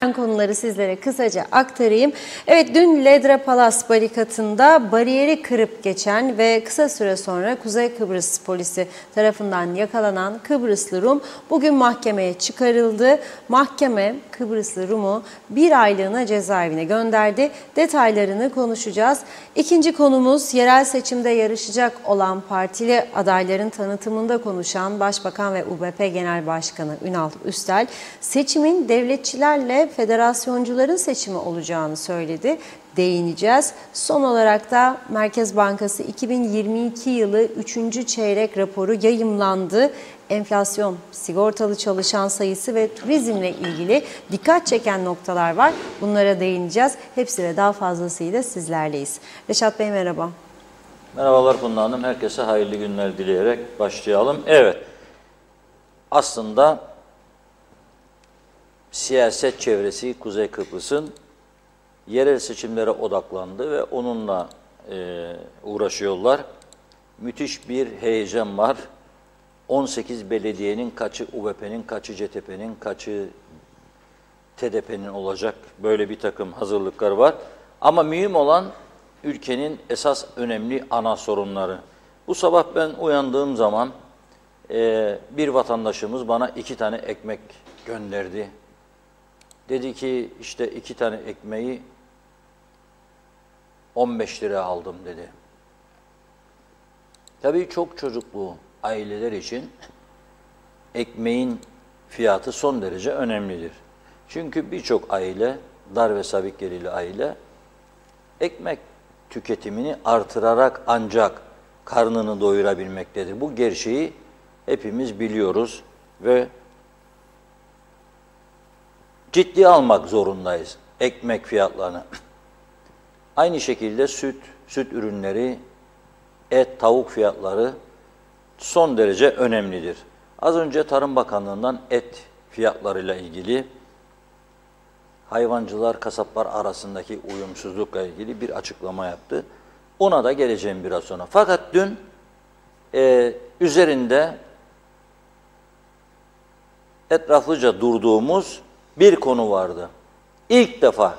Konuları sizlere kısaca aktarayım. Evet, dün Ledra Palas barikatında bariyeri kırıp geçen ve kısa süre sonra Kuzey Kıbrıs polisi tarafından yakalanan Kıbrıslı Rum bugün mahkemeye çıkarıldı. Mahkeme Kıbrıslı Rum'u bir aylığına cezaevine gönderdi. Detaylarını konuşacağız. İkinci konumuz yerel seçimde yarışacak olan partili adayların tanıtımında konuşan Başbakan ve UBP Genel Başkanı Ünal Üstel, seçimin devletçilerle federasyoncuların seçimi olacağını söyledi. Değineceğiz. Son olarak da Merkez Bankası 2022 yılı 3. çeyrek raporu yayımlandı. Enflasyon, sigortalı çalışan sayısı ve turizmle ilgili dikkat çeken noktalar var. Bunlara değineceğiz. Hepsi ve daha fazlasıyla sizlerleyiz. Reşat Bey merhaba. Merhabalar Funda Hanım. Herkese hayırlı günler dileyerek başlayalım. Evet, aslında siyaset çevresi Kuzey Kıbrıs'ın yerel seçimlere odaklandı ve onunla uğraşıyorlar. Müthiş bir heyecan var. 18 belediyenin kaçı UBP'nin, kaçı CTP'nin, kaçı TDP'nin olacak, böyle bir takım hazırlıklar var. Ama mühim olan ülkenin esas önemli ana sorunları. Bu sabah ben uyandığım zaman bir vatandaşımız bana 2 tane ekmek gönderdi. Dedi ki işte 2 tane ekmeği 15 liraya aldım dedi. Tabii çok çocuklu aileler için ekmeğin fiyatı son derece önemlidir. Çünkü birçok aile, dar ve sabit gelirli aile, ekmek tüketimini artırarak ancak karnını doyurabilmektedir. Bu gerçeği hepimiz biliyoruz ve ciddiye almak zorundayız ekmek fiyatlarını. Aynı şekilde süt ürünleri, et, tavuk fiyatları son derece önemlidir. Az önce Tarım Bakanlığı'ndan et fiyatlarıyla ilgili hayvancılar, kasaplar arasındaki uyumsuzlukla ilgili bir açıklama yaptı. Ona da geleceğim biraz sonra. Fakat dün üzerinde etraflıca durduğumuz bir konu vardı. İlk defa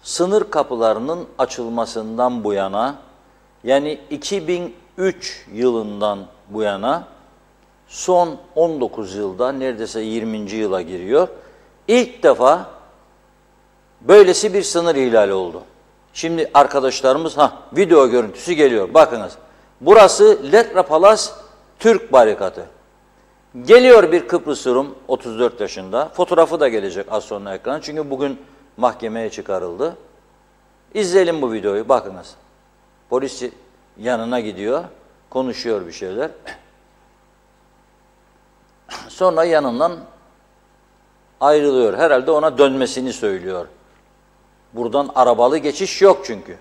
sınır kapılarının açılmasından bu yana, yani 2003 yılından bu yana, son 19 yılda neredeyse 20. yıla giriyor. İlk defa böylesi bir sınır ihlali oldu. Şimdi arkadaşlarımız, video görüntüsü geliyor. Bakınız. Burası Ledra Palas Türk barikatı. Geliyor bir Kıbrıslı Rum, 34 yaşında. Fotoğrafı da gelecek az sonra ekrana. Çünkü bugün mahkemeye çıkarıldı. İzleyelim bu videoyu, bakınız. Polis yanına gidiyor, konuşuyor bir şeyler. Sonra yanından ayrılıyor. Herhalde ona dönmesini söylüyor. Buradan arabalı geçiş yok çünkü.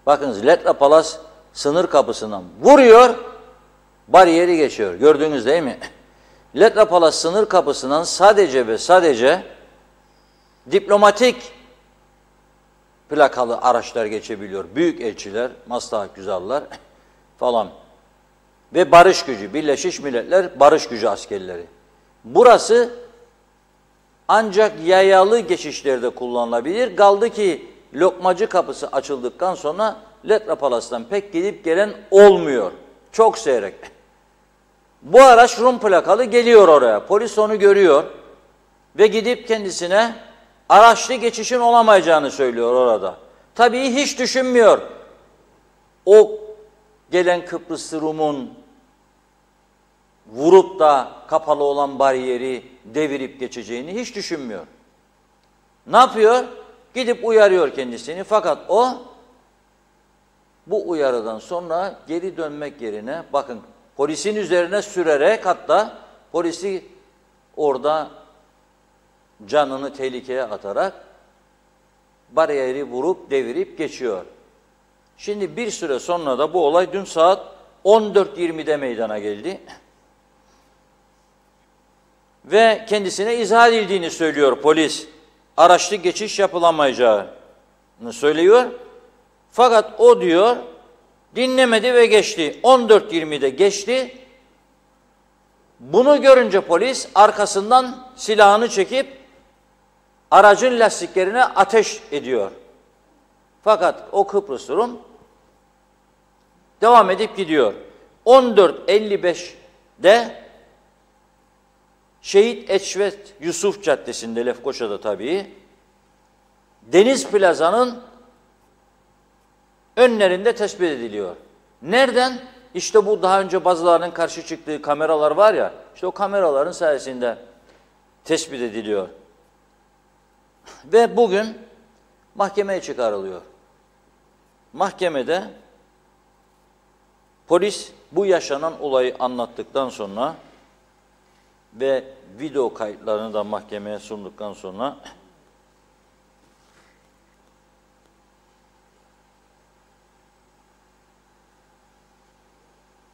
Bakınız, Ledra Palas sınır kapısından vuruyor, bariyeri geçiyor. Gördünüz değil mi? Ledra Palas sınır kapısından sadece ve sadece diplomatik plakalı araçlar geçebiliyor. Büyük elçiler, maslahat güzarlar falan. Ve barış gücü, Birleşmiş Milletler barış gücü askerleri. Burası ancak yayalı geçişlerde kullanılabilir. Kaldı ki Lokmacı kapısı açıldıktan sonra Ledra Palas'tan pek gidip gelen olmuyor. Çok seyrek. Bu araç Rum plakalı geliyor oraya. Polis onu görüyor ve gidip kendisine araçlı geçişin olamayacağını söylüyor orada. Tabii hiç düşünmüyor. O gelen Kıbrıslı Rum'un vurup da kapalı olan bariyeri devirip geçeceğini hiç düşünmüyor. Ne yapıyor? Gidip uyarıyor kendisini. Fakat o bu uyarıdan sonra geri dönmek yerine, bakın, polisin üzerine sürerek, hatta polisi orada canını tehlikeye atarak bariyeri vurup devirip geçiyor. Şimdi bir süre sonra da bu olay dün saat 14.20'de meydana geldi. Ve kendisine izah edildiğini söylüyor polis. Araçlı geçiş yapılamayacağını söylüyor. Fakat o diyor dinlemedi ve geçti. 14.20'de geçti. Bunu görünce polis arkasından silahını çekip aracın lastiklerine ateş ediyor. Fakat o Kıbrıs Rum devam edip gidiyor. 14.55'de Şehit Eçvet Yusuf Caddesi'nde, Lefkoşa'da tabii, Deniz Plaza'nın önlerinde tespit ediliyor. Nereden? İşte bu daha önce bazılarının karşı çıktığı kameralar var ya, işte o kameraların sayesinde tespit ediliyor. Ve bugün mahkemeye çıkarılıyor. Mahkemede polis bu yaşanan olayı anlattıktan sonra ve video kayıtlarını da mahkemeye sunduktan sonra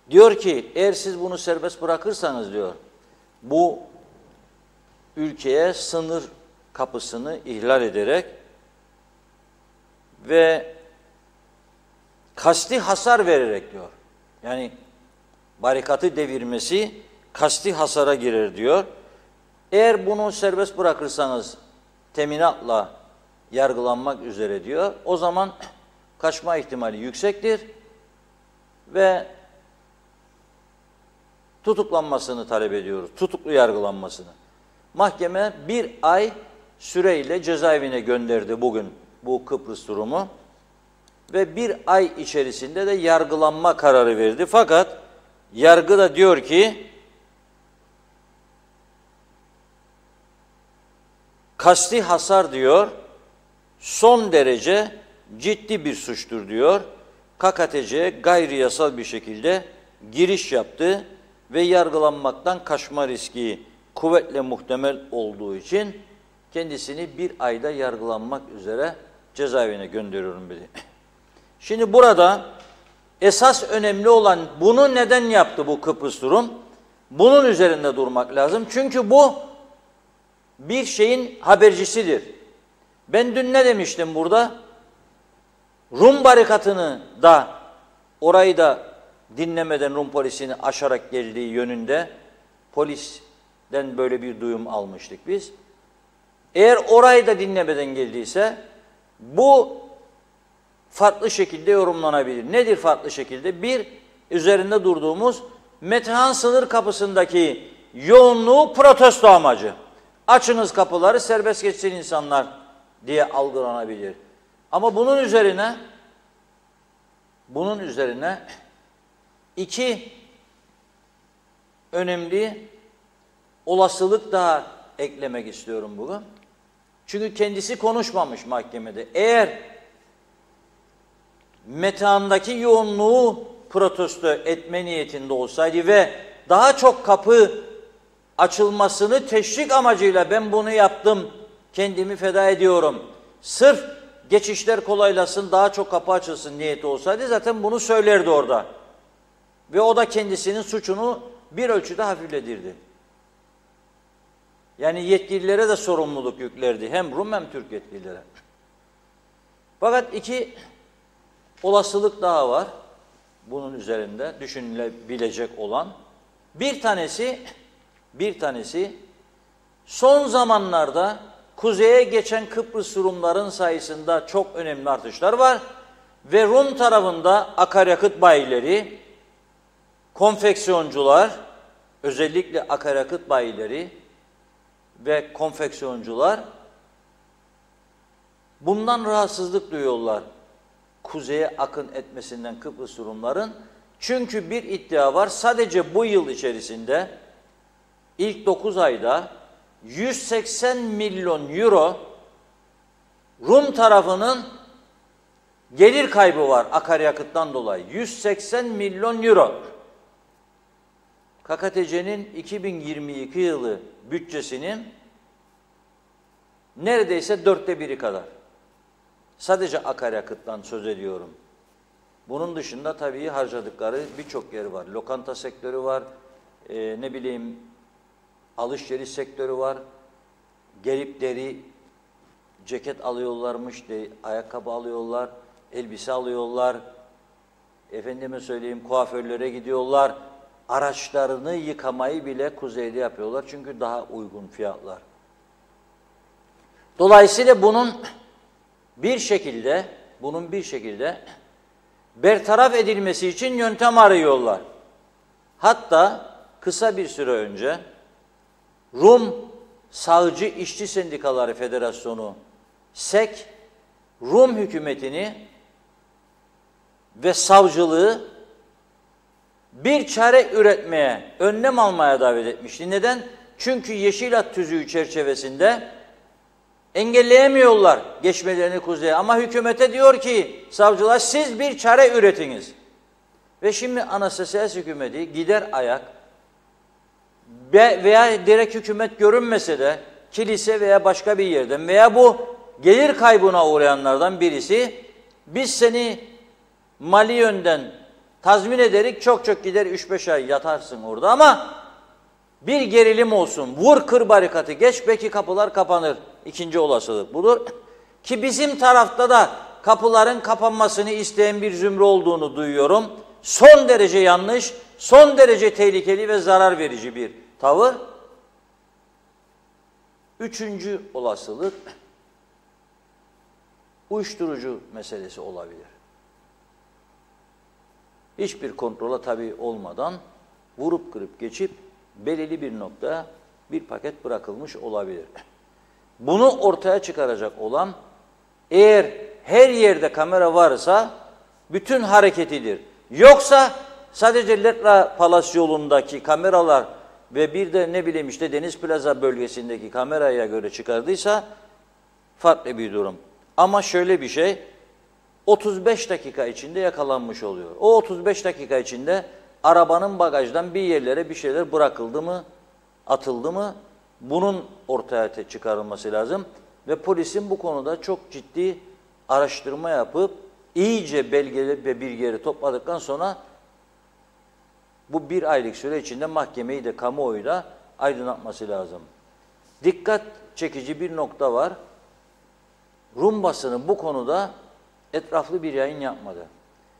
diyor ki, eğer siz bunu serbest bırakırsanız diyor, bu ülkeye sınır kapısını ihlal ederek ve kasti hasar vererek diyor. Yani barikatı devirmesi kasti hasara girer diyor. Eğer bunu serbest bırakırsanız teminatla yargılanmak üzere diyor. O zaman kaçma ihtimali yüksektir ve tutuklanmasını talep ediyoruz. Tutuklu yargılanmasını. Mahkeme 1 ay süreyle cezaevine gönderdi bugün bu Kıbrıs Rum'u ve 1 ay içerisinde de yargılanma kararı verdi. Fakat yargı da diyor ki kasti hasar diyor son derece ciddi bir suçtur diyor. KKTC'ye gayri yasal bir şekilde giriş yaptı ve yargılanmaktan kaçma riski kuvvetle muhtemel olduğu için kendisini 1 ayda yargılanmak üzere cezaevine gönderiyorum dedi. Şimdi burada esas önemli olan bunu neden yaptı bu Kıbrıs Rum? Bunun üzerinde durmak lazım. Çünkü bu bir şeyin habercisidir. Ben dün ne demiştim burada? Rum barikatını da orayı da dinlemeden Rum polisini aşarak geldiği yönünde polisten böyle bir duyum almıştık biz. Eğer orayı da dinlemeden geldiyse bu farklı şekilde yorumlanabilir. Nedir farklı şekilde? Bir, üzerinde durduğumuz Metehan sınır kapısındaki yoğunluğu protesto amacı. Açınız kapıları, serbest geçsin insanlar diye algılanabilir. Ama bunun üzerine iki önemli olasılık daha eklemek istiyorum bugün. Çünkü kendisi konuşmamış mahkemede. Eğer Metehan'daki yoğunluğu protesto etme niyetinde olsaydı ve daha çok kapı açılmasını teşvik amacıyla ben bunu yaptım, kendimi feda ediyorum, sırf geçişler kolaylasın, daha çok kapı açılsın niyeti olsaydı zaten bunu söylerdi orada. Ve o da kendisinin suçunu bir ölçüde hafifletirdi. Yani yetkililere de sorumluluk yüklerdi. Hem Rum hem Türk yetkililere. Fakat iki olasılık daha var bunun üzerinde düşünülebilecek olan. Bir tanesi son zamanlarda kuzeye geçen Kıbrıs Rumların sayısında çok önemli artışlar var ve Rum tarafında akaryakıt bayileri, konfeksiyoncular, özellikle akaryakıt bayileri ve konfeksiyoncular bundan rahatsızlık duyuyorlar. Kuzeye akın etmesinden Kıbrıs Rumların. Çünkü bir iddia var, sadece bu yıl içerisinde ilk 9 ayda 180 milyon euro Rum tarafının gelir kaybı var akaryakıttan dolayı. 180 milyon euro. KKTC'nin 2022 yılı bütçesinin neredeyse 1/4 kadar. Sadece akaryakıttan söz ediyorum. Bunun dışında tabii harcadıkları birçok yer var. Lokanta sektörü var, alışveriş sektörü var. Gelip deri ceket alıyorlarmış, ayakkabı alıyorlar, elbise alıyorlar. Efendime söyleyeyim, kuaförlere gidiyorlar. Araçlarını yıkamayı bile kuzeyde yapıyorlar çünkü daha uygun fiyatlar. Dolayısıyla bunun bir şekilde bertaraf edilmesi için yöntem arıyorlar. Hatta kısa bir süre önce Rum Sağcı İşçi Sendikaları Federasyonu SEK, Rum hükümetini ve savcılığı bir çare üretmeye, önlem almaya davet etmişti. Neden? Çünkü Yeşil Hat tüzüğü çerçevesinde engelleyemiyorlar geçmelerini kuzeye. Ama hükümete diyor ki savcılar siz bir çare üretiniz. Ve şimdi Anastasiades hükümeti gider ayak veya direkt hükümet görünmese de kilise veya başka bir yerden veya bu gelir kaybına uğrayanlardan birisi biz seni mali yönden tazmin ederek çok gider 3-5 ay yatarsın orada ama bir gerilim olsun. Vur kır barikatı geç belki kapılar kapanır. İkinci olasılık budur. Ki bizim tarafta da kapıların kapanmasını isteyen bir zümre olduğunu duyuyorum. Son derece yanlış, son derece tehlikeli ve zarar verici bir tavır. Üçüncü olasılık uyuşturucu meselesi olabilir. Hiçbir kontrola tabi olmadan vurup kırıp geçip belirli bir noktaya bir paket bırakılmış olabilir. Bunu ortaya çıkaracak olan eğer her yerde kamera varsa bütün hareketidir. Yoksa sadece Letra Palas yolundaki kameralar ve bir de ne bileyim işte Deniz Plaza bölgesindeki kameraya göre çıkardıysa farklı bir durum. Ama şöyle bir şey 35 dakika içinde yakalanmış oluyor. O 35 dakika içinde arabanın bagajdan bir yerlere bir şeyler bırakıldı mı, atıldı mı? Bunun ortaya çıkarılması lazım. Ve polisin bu konuda çok ciddi araştırma yapıp iyice belgeleri ve bilgileri topladıktan sonra bu bir aylık süre içinde mahkemeyi de kamuoyu da aydınlatması lazım. Dikkat çekici bir nokta var. Rum basını bu konuda etraflı bir yayın yapmadı.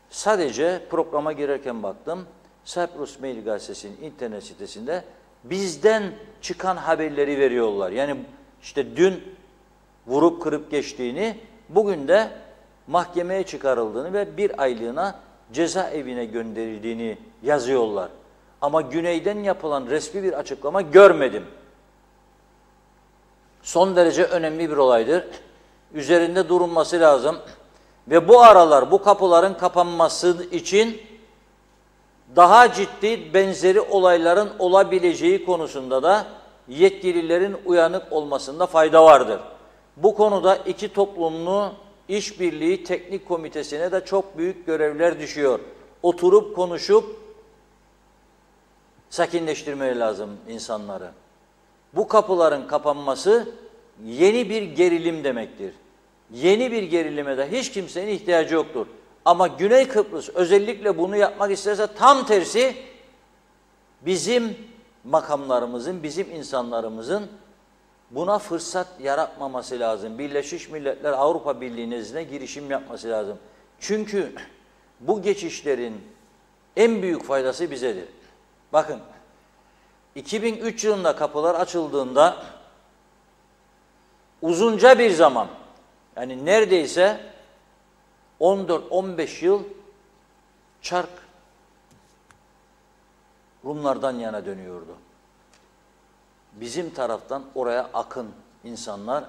Sadece programa girerken baktım. Cyprus Mail Gazetesi'nin internet sitesinde bizden çıkan haberleri veriyorlar. Yani işte dün vurup kırıp geçtiğini, bugün de mahkemeye çıkarıldığını ve bir aylığına cezaevine gönderildiğini yazıyorlar. Ama güneyden yapılan resmi bir açıklama görmedim. Son derece önemli bir olaydır. Üzerinde durulması lazım. Ve bu aralar bu kapıların kapanması için daha ciddi benzeri olayların olabileceği konusunda da yetkililerin uyanık olmasında fayda vardır. Bu konuda iki toplumlu işbirliği teknik komitesine de çok büyük görevler düşüyor. Oturup konuşup sakinleştirmeye lazım insanları. Bu kapıların kapanması yeni bir gerilim demektir. Yeni bir gerilime de hiç kimsenin ihtiyacı yoktur. Ama Güney Kıbrıs özellikle bunu yapmak isterse tam tersi bizim makamlarımızın, bizim insanlarımızın buna fırsat yaratmaması lazım. Birleşmiş Milletler Avrupa Birliği nezdine girişim yapması lazım. Çünkü bu geçişlerin en büyük faydası bizedir. Bakın 2003 yılında kapılar açıldığında uzunca bir zaman yani neredeyse 14-15 yıl çark Rumlardan yana dönüyordu. Bizim taraftan oraya akın insanlar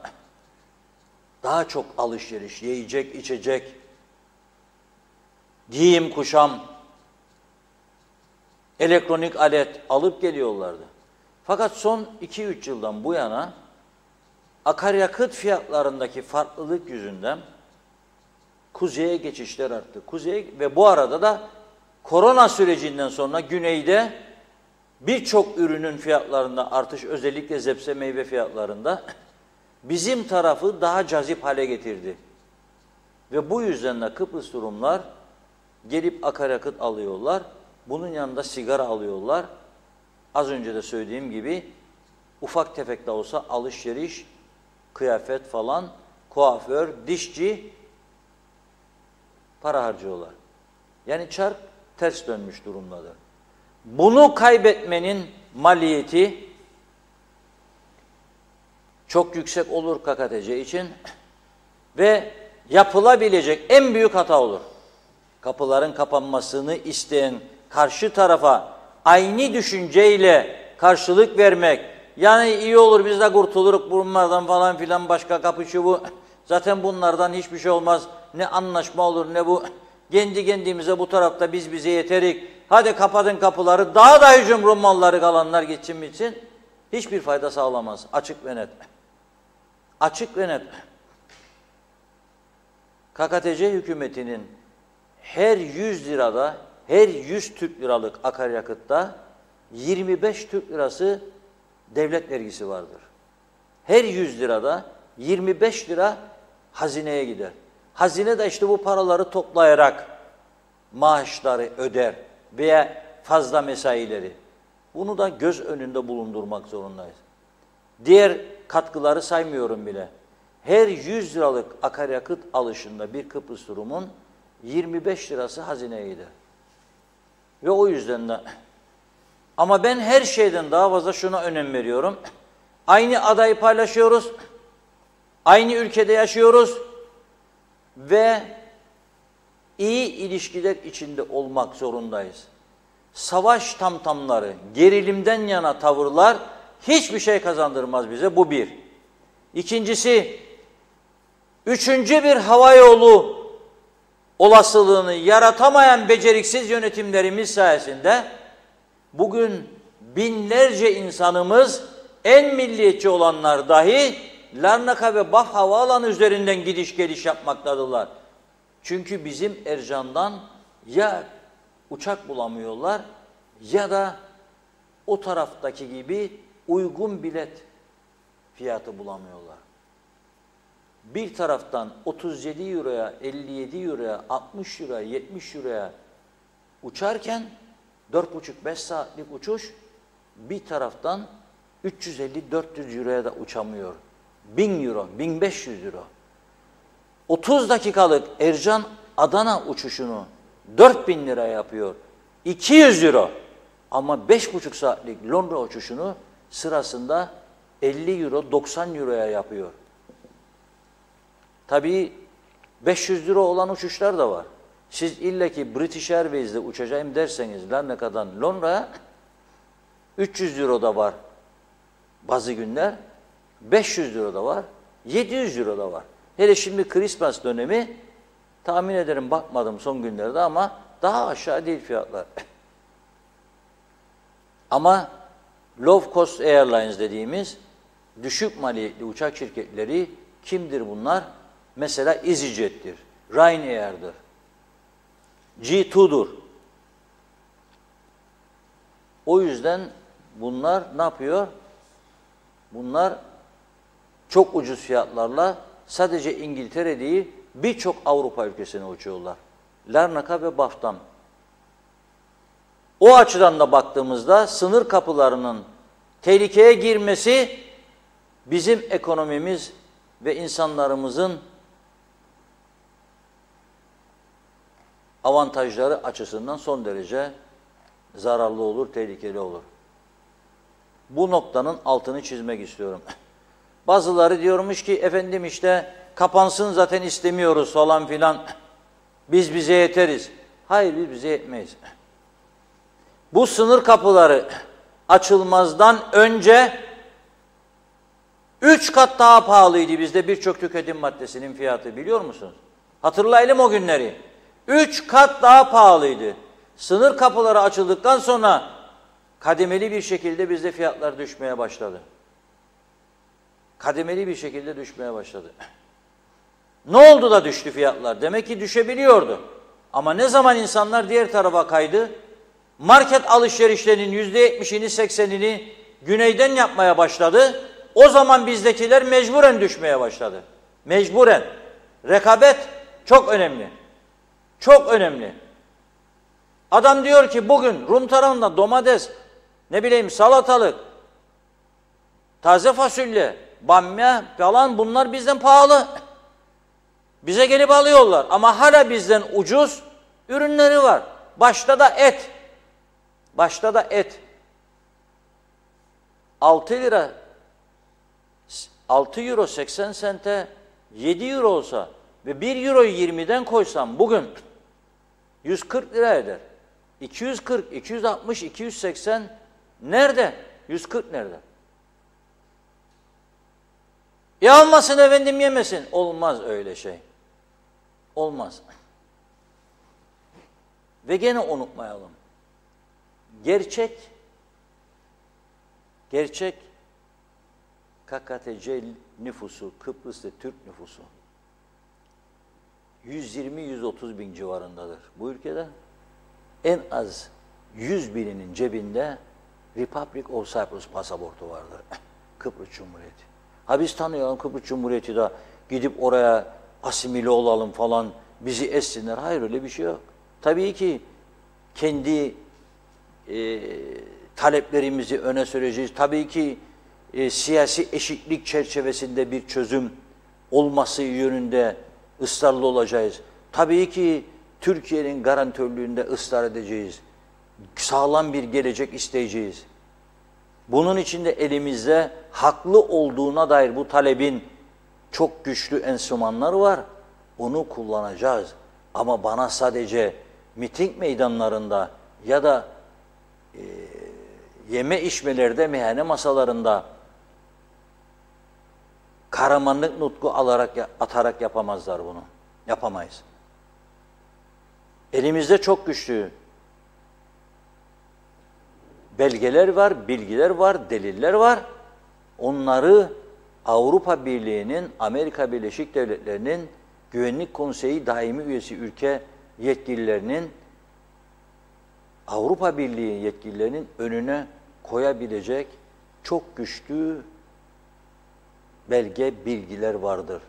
daha çok alışveriş, yiyecek, içecek, giyim, kuşam, elektronik alet alıp geliyorlardı. Fakat son 2-3 yıldan bu yana akaryakıt fiyatlarındaki farklılık yüzünden kuzeye geçişler arttı. Ve bu arada da korona sürecinden sonra güneyde birçok ürünün fiyatlarında artış, özellikle zepse meyve fiyatlarında bizim tarafı daha cazip hale getirdi. Ve bu yüzden de Kıbrıs Rumlar gelip akaryakıt alıyorlar. Bunun yanında sigara alıyorlar. Az önce de söylediğim gibi ufak tefek de olsa alışveriş, kıyafet falan, kuaför, dişçi para harcıyorlar. Yani çark ters dönmüş durumdadır. Bunu kaybetmenin maliyeti çok yüksek olur KKTC için ve yapılabilecek en büyük hata olur. Kapıların kapanmasını isteyen karşı tarafa aynı düşünceyle karşılık vermek, yani iyi olur biz de kurtuluruk bunlardan falan filan, başka kapı şu bu, zaten bunlardan hiçbir şey olmaz, ne anlaşma olur ne bu, kendi kendimize bu tarafta biz bize yeterik, hadi kapatın kapıları, daha da hücum Rum malları kalanlar gitsin bitsin, hiçbir fayda sağlamaz. Açık ve net. Açık ve net. KKTC hükümetinin her 100 lirada, her 100 Türk liralık akaryakıtta 25 Türk lirası devlet vergisi vardır. Her 100 lirada 25 lira hazineye gider. Hazine de işte bu paraları toplayarak maaşları öder veya fazla mesaileri. Bunu da göz önünde bulundurmak zorundayız. Diğer katkıları saymıyorum bile. Her 100 liralık akaryakıt alışında bir Kıbrıs Rum'un 25 lirası hazineye gider. Ve o yüzden de, ama ben her şeyden daha fazla şuna önem veriyorum. Aynı adayı paylaşıyoruz, aynı ülkede yaşıyoruz ve iyi ilişkiler içinde olmak zorundayız. Savaş tamtamları, gerilimden yana tavırlar hiçbir şey kazandırmaz bize, bu bir. İkincisi, üçüncü bir havayolu olasılığını yaratamayan beceriksiz yönetimlerimiz sayesinde bugün binlerce insanımız, en milliyetçi olanlar dahi Larnaka ve Baf havaalanı üzerinden gidiş geliş yapmaktadırlar. Çünkü bizim Ercan'dan ya uçak bulamıyorlar ya da o taraftaki gibi uygun bilet fiyatı bulamıyorlar. Bir taraftan 37 euroya, 57 euroya, 60 euroya, 70 euroya uçarken 4,5-5 saatlik uçuş, bir taraftan 350-400 euroya da uçamıyor. 1000 euro, 1500 euro. 30 dakikalık Ercan-Adana uçuşunu 4000 lira yapıyor. 200 euro. Ama 5,5 saatlik Londra uçuşunu sırasında 50 euro, 90 euroya yapıyor. Tabii 500 euro olan uçuşlar da var. Siz illaki British Airways'de uçacağım derseniz Larnaka'dan Londra'ya 300 euro da var bazı günler, 500 euro da var, 700 euro da var. Hele şimdi Christmas dönemi, tahmin ederim bakmadım son günlerde ama daha aşağı değil fiyatlar. Ama low cost airlines dediğimiz düşük maliyetli uçak şirketleri kimdir bunlar? Mesela EasyJet'tir, Ryanair'dir, G2'dur. O yüzden bunlar ne yapıyor? Bunlar çok ucuz fiyatlarla sadece İngiltere değil, birçok Avrupa ülkesine uçuyorlar. Larnaka ve Baf'tan. O açıdan da baktığımızda sınır kapılarının tehlikeye girmesi bizim ekonomimiz ve insanlarımızın avantajları açısından son derece zararlı olur, tehlikeli olur. Bu noktanın altını çizmek istiyorum. Bazıları diyormuş ki efendim işte kapansın zaten istemiyoruz falan filan. Biz bize yeteriz. Hayır, biz bize yetmeyiz. Bu sınır kapıları açılmazdan önce 3 kat daha pahalıydı bizde birçok tüketim maddesinin fiyatı, biliyor musunuz? Hatırlayalım o günleri. 3 kat daha pahalıydı. Sınır kapıları açıldıktan sonra kademeli bir şekilde bizde fiyatlar düşmeye başladı. Kademeli bir şekilde düşmeye başladı. Ne oldu da düştü fiyatlar? Demek ki düşebiliyordu. Ama ne zaman insanlar diğer tarafa kaydı, market alışverişlerinin %70'ini 80'ini güneyden yapmaya başladı, o zaman bizdekiler mecburen düşmeye başladı. Mecburen. Rekabet çok önemli. Çok önemli. Adam diyor ki bugün Rum tarafında domates, ne bileyim salatalık, taze fasulye, bamya falan bunlar bizden pahalı. Bize gelip alıyorlar ama hala bizden ucuz ürünleri var. Başta da et. Başta da et. 6 lira 6 euro 80 sente 7 euro olsa ve 1 euroyu 20'den koysam bugün 140 lira eder. 240, 260, 280 nerede? 140 nerede? Almasın efendim yemesin. Olmaz öyle şey. Olmaz. Ve gene unutmayalım. Gerçek KKTC nüfusu, Kıbrıs'ta Türk nüfusu 120-130 bin civarındadır bu ülkede. En az 100 bininin cebinde Republic of Cyprus pasaportu vardır. Kıbrıs Cumhuriyeti. Ha biz tanıyalım Kıbrıs Cumhuriyeti de gidip oraya asimile olalım falan, bizi essinler. Hayır öyle bir şey yok. Tabii ki kendi taleplerimizi öne süreceğiz. Tabii ki siyasi eşitlik çerçevesinde bir çözüm olması yönünde ısrarlı olacağız. Tabii ki Türkiye'nin garantörlüğünde ısrar edeceğiz. Sağlam bir gelecek isteyeceğiz. Bunun için de elimizde haklı olduğuna dair bu talebin çok güçlü enstrümanları var. Onu kullanacağız. Ama bana sadece miting meydanlarında ya da yeme içmelerde, meyhane masalarında kahramanlık nutku atarak yapamazlar bunu. Yapamayız. Elimizde çok güçlü belgeler var, bilgiler var, deliller var. Onları Avrupa Birliği'nin, Amerika Birleşik Devletleri'nin Güvenlik Konseyi daimi üyesi ülke yetkililerinin, Avrupa Birliği yetkililerinin önüne koyabilecek çok güçlü belge, bilgiler vardır.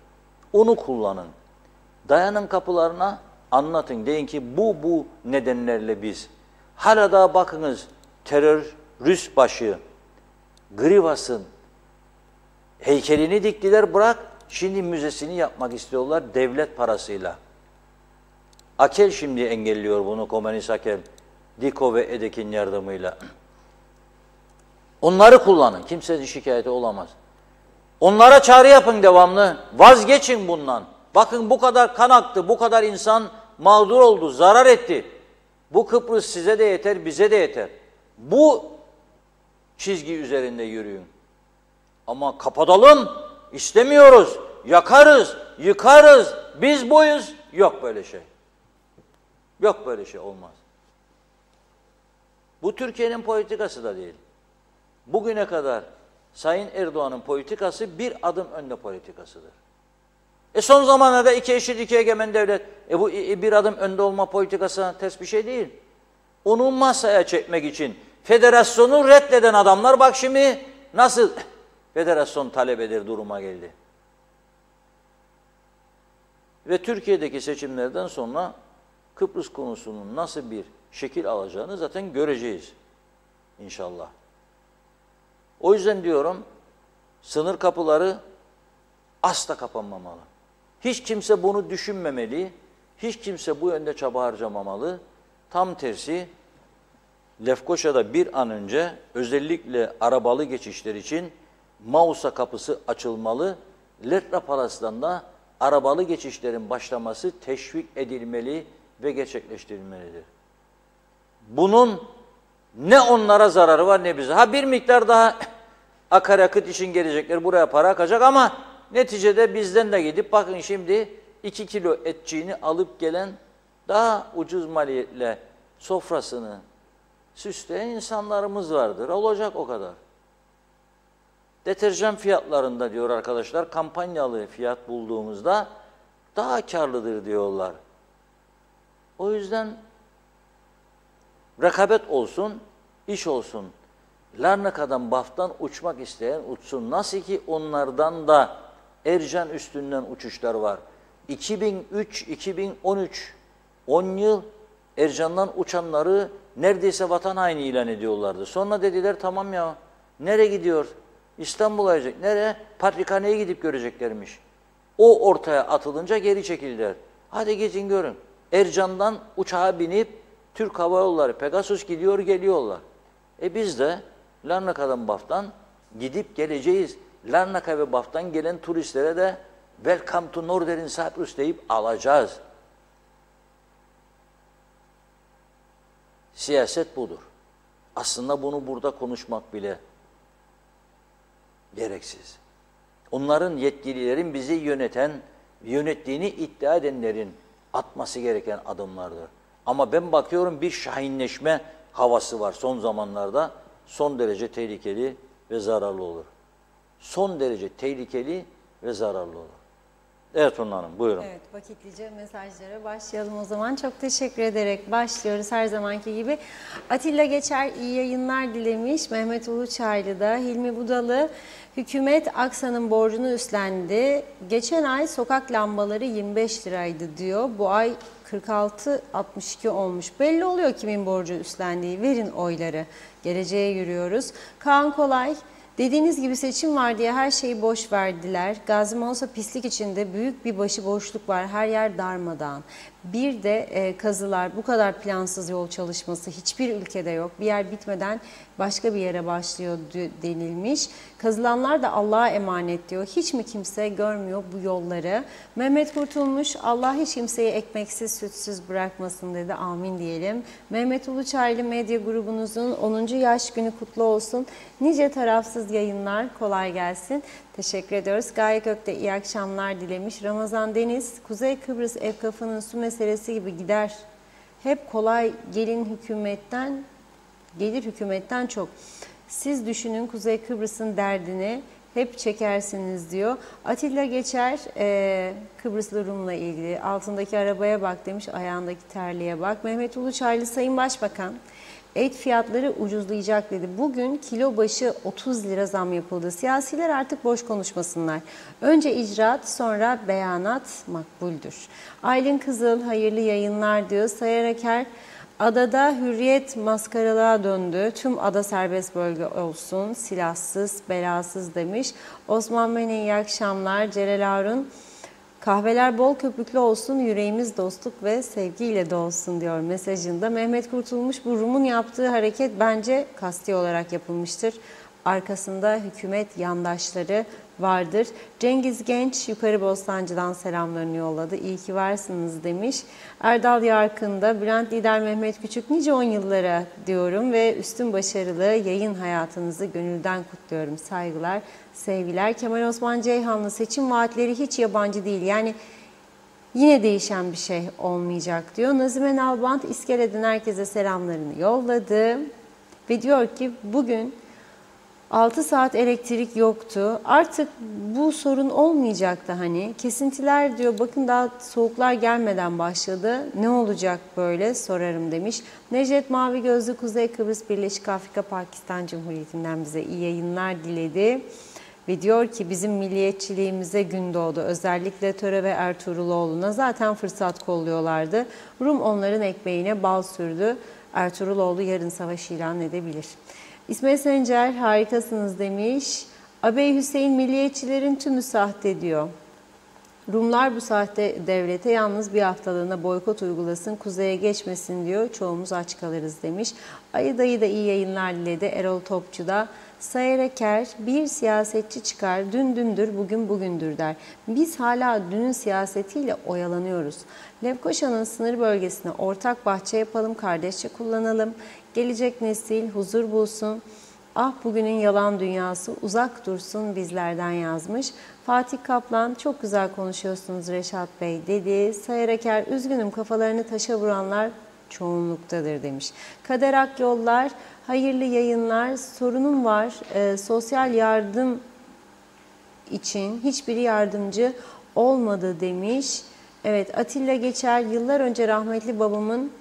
Onu kullanın. Dayanın kapılarına, anlatın. Deyin ki bu nedenlerle biz. Hala daha bakınız terörist başı Grivas'ın heykelini diktiler, bırak. Şimdi müzesini yapmak istiyorlar devlet parasıyla. Akel şimdi engelliyor bunu, Komünist Akel. Diko ve Edek'in yardımıyla. Onları kullanın. Kimsenin şikayeti olamaz. Onlara çağrı yapın devamlı. Vazgeçin bundan. Bakın bu kadar kan aktı, bu kadar insan mağdur oldu, zarar etti. Bu Kıbrıs size de yeter, bize de yeter. Bu çizgi üzerinde yürüyün. Ama kapatalım, istemiyoruz, yakarız, yıkarız, biz buyuz. Yok böyle şey. Yok böyle şey, olmaz. Bu Türkiye'nin politikası da değil. Bugüne kadar Sayın Erdoğan'ın politikası bir adım önde politikasıdır. Son zamanlarda iki eşit, iki egemen devlet. Bu bir adım önde olma politikası ters bir şey değil. Onu masaya çekmek için federasyonu reddeden adamlar bak şimdi nasıl federasyon talep eder duruma geldi. Ve Türkiye'deki seçimlerden sonra Kıbrıs konusunun nasıl bir şekil alacağını zaten göreceğiz inşallah. O yüzden diyorum, sınır kapıları asla kapanmamalı. Hiç kimse bunu düşünmemeli, hiç kimse bu yönde çaba harcamamalı. Tam tersi, Lefkoşa'da bir an önce özellikle arabalı geçişler için Mausa kapısı açılmalı. Letra Palas'tan da arabalı geçişlerin başlaması teşvik edilmeli ve gerçekleştirilmelidir. Bunun ne onlara zararı var ne bize. Ha bir miktar daha akaryakıt için gelecekler, buraya para akacak ama neticede bizden de gidip bakın şimdi 2 kilo etçiğini alıp gelen daha ucuz maliyetle sofrasını süsleyen insanlarımız vardır. Olacak o kadar. Deterjan fiyatlarında diyor arkadaşlar, kampanyalı fiyat bulduğumuzda daha karlıdır diyorlar. O yüzden rekabet olsun, iş olsun. Larnaka'dan, Baf'tan uçmak isteyen uçsun. Nasıl ki onlardan da Ercan üstünden uçuşlar var. 2003-2013 10 yıl Ercan'dan uçanları neredeyse vatan haini ilan ediyorlardı. Sonra dediler tamam ya, nereye gidiyor? İstanbul'a gidecek. Nereye? Patrikhane'ye gidip göreceklermiş. O ortaya atılınca geri çekildiler. Hadi gidin görün. Ercan'dan uçağa binip Türk Hava Yolları, Pegasus gidiyor geliyorlar. Biz de Larnaka'dan, Baf'tan gidip geleceğiz. Larnaca ve Baf'tan gelen turistlere de Welcome to Northern Cyprus deyip alacağız. Siyaset budur. Aslında bunu burada konuşmak bile gereksiz. Onların yetkililerin bizi yönettiğini iddia edenlerin atması gereken adımlardır. Ama ben bakıyorum bir şahinleşme havası var son zamanlarda. Son derece tehlikeli ve zararlı olur. Son derece tehlikeli ve zararlı olur. Evet Funda Hanım, buyurun. Evet, vakitlice mesajlara başlayalım o zaman. Çok teşekkür ederek başlıyoruz her zamanki gibi. Atilla Geçer iyi yayınlar dilemiş. Mehmet Uluçaylı da. Hilmi Budalı, hükümet Aksa'nın borcunu üstlendi. Geçen ay sokak lambaları 25 liraydı diyor. Bu ay 46,62 olmuş. Belli oluyor kimin borcu üstlendiği. Verin oyları. Geleceğe yürüyoruz. Kaan Kolay, dediğiniz gibi seçim var diye her şeyi boş verdiler. Gazi Manisa pislik içinde büyük bir başıboşluk var. Her yer darmadağın. Bir de kazılar, bu kadar plansız yol çalışması hiçbir ülkede yok. Bir yer bitmeden başka bir yere başlıyor denilmiş. Kazılanlar da Allah'a emanet diyor. Hiç mi kimse görmüyor bu yolları? Mehmet Kurtulmuş, Allah hiç kimseyi ekmeksiz sütsüz bırakmasın dedi. Amin diyelim. Mehmet Uluçaylı medya grubunuzun 10. yaş günü kutlu olsun. Nice tarafsız yayınlar, kolay gelsin. Teşekkür ediyoruz. Gaye Gök'te iyi akşamlar dilemiş. Ramazan Deniz, Kuzey Kıbrıs Efkafı'nın su meselesi gibi gider. Hep kolay gelir hükümetten çok. Siz düşünün Kuzey Kıbrıs'ın derdini hep çekersiniz diyor. Atilla Geçer, Kıbrıslı Rum'la ilgili altındaki arabaya bak demiş, ayağındaki terliğe bak. Mehmet Uluçaylı, Sayın Başbakan, et fiyatları ucuzlayacak dedi. Bugün kilo başı 30 lira zam yapıldı. Siyasiler artık boş konuşmasınlar. Önce icraat, sonra beyanat makbuldür. Aylin Kızıl, hayırlı yayınlar diyor. Sayar Aker, adada hürriyet maskaralığa döndü. Tüm ada serbest bölge olsun, silahsız, belasız demiş. Osman Mene, iyi akşamlar. Celal Harun, kahveler bol köpüklü olsun, yüreğimiz dostluk ve sevgiyle dolsun diyor mesajında. Mehmet Kurtulmuş, bu Rum'un yaptığı hareket bence kasti olarak yapılmıştır. Arkasında hükümet yandaşları vardır. Cengiz Genç, Yukarı Bostancı'dan selamlarını yolladı. İyi ki varsınız demiş. Erdal Yarkın'da, Bülent Lider Mehmet Küçük, nice 10 yıllara diyorum ve üstün başarılı yayın hayatınızı gönülden kutluyorum. Saygılar, sevgiler. Kemal Osman Ceyhanlı, seçim vaatleri hiç yabancı değil. Yani yine değişen bir şey olmayacak diyor. Nazime Nalbant, İskele'den herkese selamlarını yolladı. Ve diyor ki bugün 6 saat elektrik yoktu. Artık bu sorun olmayacaktı hani. Kesintiler diyor, bakın daha soğuklar gelmeden başladı. Ne olacak böyle sorarım demiş. Necdet Mavi Gözlü, Kuzey Kıbrıs Birleşik Afrika Pakistan Cumhuriyeti'nden bize iyi yayınlar diledi. Ve diyor ki bizim milliyetçiliğimize gün doğdu. Özellikle Töre ve Ertuğruloğlu'na zaten fırsat kolluyorlardı. Rum onların ekmeğine bal sürdü. Ertuğruloğlu yarın savaş ilan edebilir. İsmail Sencer, harikasınız demiş. Abey Hüseyin, milliyetçilerin tümü sahte diyor. Rumlar bu sahte devlete yalnız bir haftalığına boykot uygulasın, kuzeye geçmesin diyor. Çoğumuz aç kalırız demiş. Ayı dayı da iyi yayınlar diledi. Erol Topçu da. Sayar Eker, bir siyasetçi çıkar, dün dündür, bugün bugündür der. Biz hala dünün siyasetiyle oyalanıyoruz. Lefkoşa'nın sınır bölgesine ortak bahçe yapalım, kardeşçe kullanalım. Gelecek nesil huzur bulsun. Ah bugünün yalan dünyası uzak dursun bizlerden yazmış. Fatih Kaplan, çok güzel konuşuyorsunuz Reşat Bey dedi. Sayar Eker, üzgünüm kafalarını taşa vuranlar çoğunluktadır demiş. Kader Akyollar, hayırlı yayınlar. Sorunum var. Sosyal yardım için hiçbiri yardımcı olmadı demiş. Evet, Atilla Geçer, yıllar önce rahmetli babamın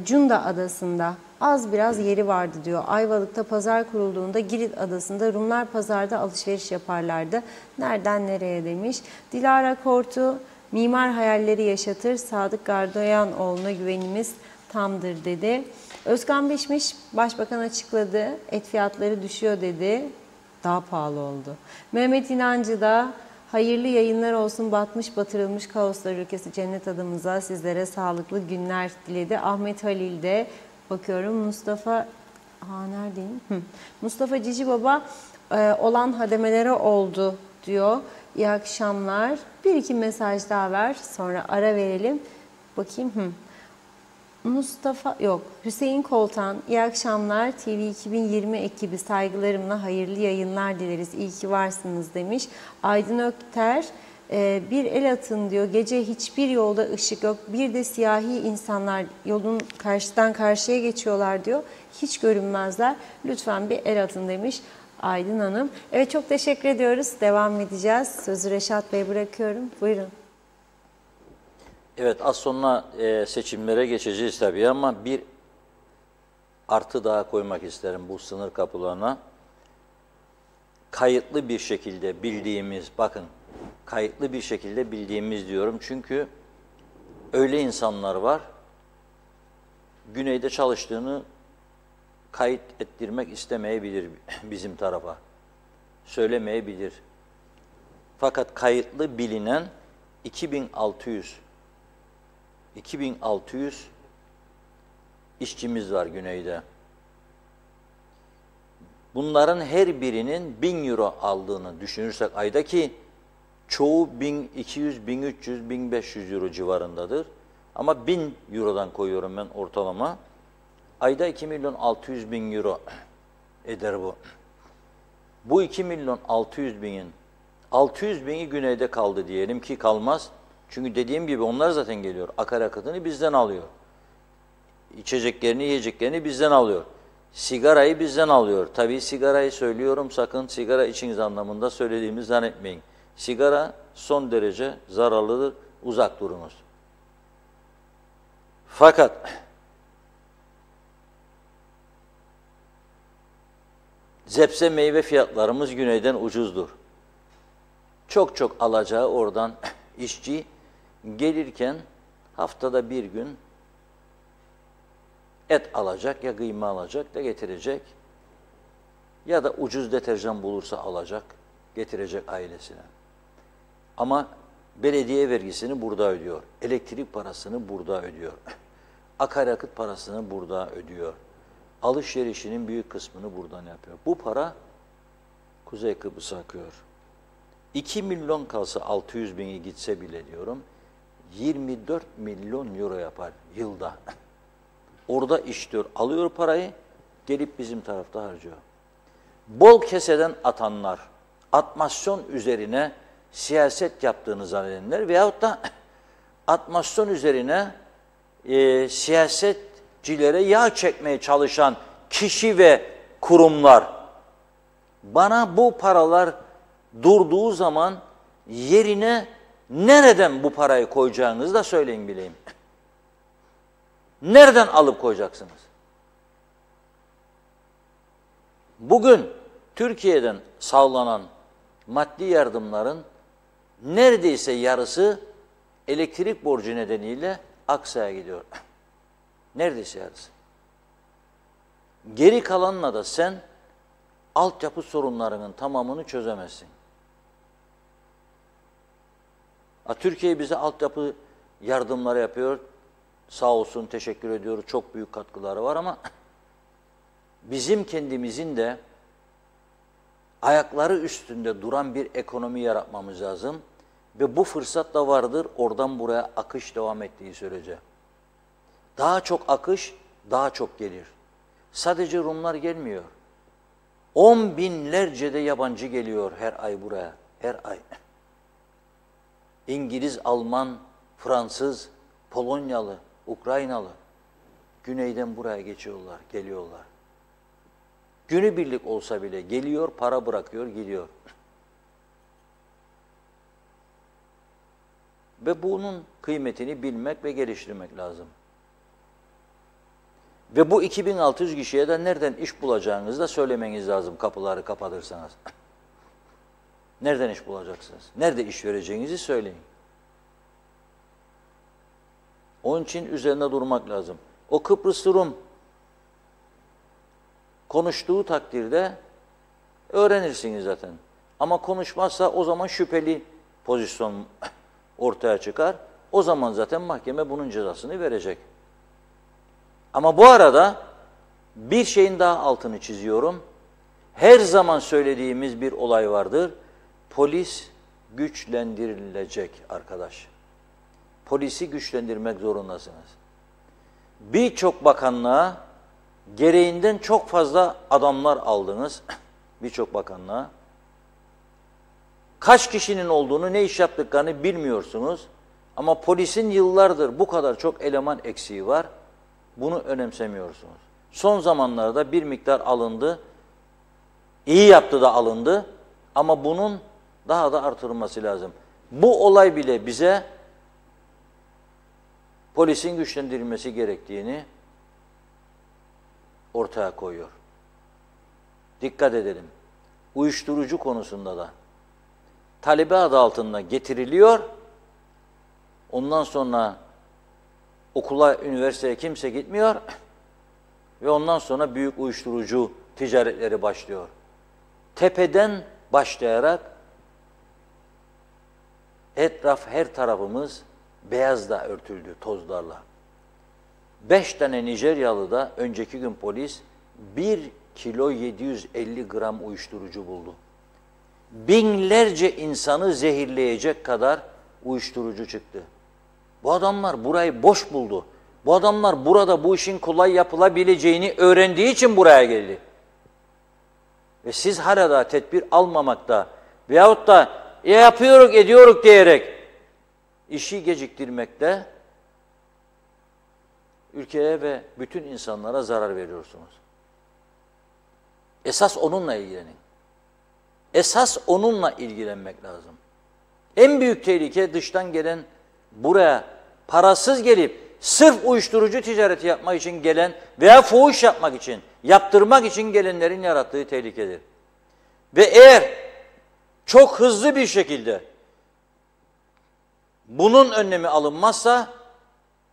Cunda Adası'nda az biraz yeri vardı diyor. Ayvalık'ta pazar kurulduğunda Girit Adası'nda Rumlar pazarda alışveriş yaparlardı. Nereden nereye demiş. Dilara Kortu, mimar hayalleri yaşatır. Sadık Gardoyanoğlu'na güvenimiz tamdır dedi. Özkan Beşmiş, Başbakan açıkladı. Et fiyatları düşüyor dedi. Daha pahalı oldu. Mehmet İnancı da hayırlı yayınlar olsun, batmış batırılmış kaoslar ülkesi cennet adımıza sizlere sağlıklı günler diledi. Ahmet Halil de bakıyorum. Mustafa, neredeyim? Mustafa Cici Baba, olan hademeleri oldu diyor. İyi akşamlar. Bir iki mesaj daha ver. Sonra ara verelim. Bakayım. Hüseyin Koltan, iyi akşamlar. TV 2020 ekibi saygılarımla hayırlı yayınlar dileriz. İyi ki varsınız demiş. Aydın Ökter, bir el atın diyor. Gece hiçbir yolda ışık yok. Bir de siyahi insanlar yolun karşıdan karşıya geçiyorlar diyor. Hiç görünmezler. Lütfen bir el atın demiş Aydın Hanım. Evet, çok teşekkür ediyoruz. Devam edeceğiz. Sözü Reşat Bey bırakıyorum. Buyurun. Evet, az sonra seçimlere geçeceğiz tabii ama bir artı daha koymak isterim bu sınır kapılarına. Kayıtlı bir şekilde bildiğimiz, bakın kayıtlı bir şekilde bildiğimiz diyorum çünkü öyle insanlar var, güneyde çalıştığını kayıt ettirmek istemeyebilir bizim tarafa, söylemeyebilir. Fakat kayıtlı bilinen 2600 işçimiz var güneyde. Bunların her birinin 1000 euro aldığını düşünürsek ayda, ki çoğu 1200, 1300, 1500 euro civarındadır. Ama 1000 eurodan koyuyorum ben ortalama. Ayda 2.600.000 euro eder bu. Bu 2.600.000'in 600.000'i güneyde kaldı diyelim ki kalmaz. Çünkü dediğim gibi onlar zaten geliyor. Akaryakıtını bizden alıyor. İçeceklerini, yiyeceklerini bizden alıyor. Sigarayı bizden alıyor. Tabii sigarayı söylüyorum, sakın sigara içiniz anlamında söylediğimi zannetmeyin. Sigara son derece zararlıdır, uzak durunuz. Fakat zepse meyve fiyatlarımız güneyden ucuzdur. Çok alacağı oradan işçi gelirken haftada bir gün et alacak ya kıyma alacak da getirecek ya da ucuz deterjan bulursa alacak, getirecek ailesine. Ama belediye vergisini burada ödüyor, elektrik parasını burada ödüyor, akaryakıt parasını burada ödüyor, alışverişinin büyük kısmını buradan yapıyor. Bu para Kuzey Kıbrıs'a akıyor. 2 milyon kalsa 600.000'i gitse bile diyorum, 24 milyon euro yapar yılda. Orada işliyor, alıyor parayı, gelip bizim tarafta harcıyor. Bol keseden atanlar, atmasyon üzerine siyaset yaptığını zannedenler veyahut da atmasyon üzerine siyasetçilere yağ çekmeye çalışan kişi ve kurumlar, bana bu paralar durduğu zaman yerine nereden bu parayı koyacağınızı da söyleyin bileyim. Nereden alıp koyacaksınız? Bugün Türkiye'den sağlanan maddi yardımların neredeyse yarısı elektrik borcu nedeniyle Aksa'ya gidiyor. Neredeyse yarısı. Geri kalanla da sen altyapı sorunlarının tamamını çözemezsin. Türkiye bize altyapı yardımları yapıyor. Sağ olsun, teşekkür ediyoruz. Çok büyük katkıları var ama bizim kendimizin de ayakları üstünde duran bir ekonomi yaratmamız lazım. Ve bu fırsat da vardır oradan buraya akış devam ettiği sürece. Daha çok akış, daha çok gelir. Sadece Rumlar gelmiyor. 10 binlerce de yabancı geliyor her ay buraya, her ay. İngiliz, Alman, Fransız, Polonyalı, Ukraynalı güneyden buraya geçiyorlar, geliyorlar. Günübirlik olsa bile geliyor, para bırakıyor, gidiyor. Ve bunun kıymetini bilmek ve geliştirmek lazım. Ve bu 2600 kişiye de nereden iş bulacağınızı da söylemeniz lazım kapıları kapatırsanız. Nereden iş bulacaksınız? Nerede iş vereceğinizi söyleyin. Onun için üzerine durmak lazım. O Kıbrıslı Rum konuştuğu takdirde öğrenirsiniz zaten. Ama konuşmazsa o zaman şüpheli pozisyon ortaya çıkar. O zaman zaten mahkeme bunun cezasını verecek. Ama bu arada bir şeyin daha altını çiziyorum. her zaman söylediğimiz bir olay vardır. Polis güçlendirilecek arkadaş. Polisi güçlendirmek zorundasınız. Birçok bakanlığa gereğinden çok fazla adamlar aldınız. Birçok bakanlığa. Kaç kişinin olduğunu, ne iş yaptıklarını bilmiyorsunuz. Ama polisin yıllardır bu kadar çok eleman eksiği var. Bunu önemsemiyorsunuz. Son zamanlarda bir miktar alındı. İyi yaptı da alındı. Ama bunun daha da artırılması lazım. Bu olay bile bize polisin güçlendirilmesi gerektiğini ortaya koyuyor. Dikkat edelim. Uyuşturucu konusunda da talebe adı altında getiriliyor. Ondan sonra okula, üniversiteye kimse gitmiyor ve ondan sonra büyük uyuşturucu ticaretleri başlıyor. Tepeden başlayarak etraf, her tarafımız beyazla örtüldü, tozlarla. 5 tane Nijeryalı da önceki gün polis 1 kilo 750 gram uyuşturucu buldu. Binlerce insanı zehirleyecek kadar uyuşturucu çıktı. Bu adamlar burayı boş buldu. Bu adamlar burada bu işin kolay yapılabileceğini öğrendiği için buraya geldi. Ve siz hala da tedbir almamakta veyahut da yapıyoruz, ediyoruz diyerek işi geciktirmekte ülkeye ve bütün insanlara zarar veriyorsunuz. Esas onunla ilgilenin. Esas onunla ilgilenmek lazım. En büyük tehlike dıştan gelen, buraya parasız gelip sırf uyuşturucu ticareti yapmak için gelen veya fuhuş yapmak için, yaptırmak için gelenlerin yarattığı tehlikedir. Ve eğer çok hızlı bir şekilde bunun önlemi alınmazsa,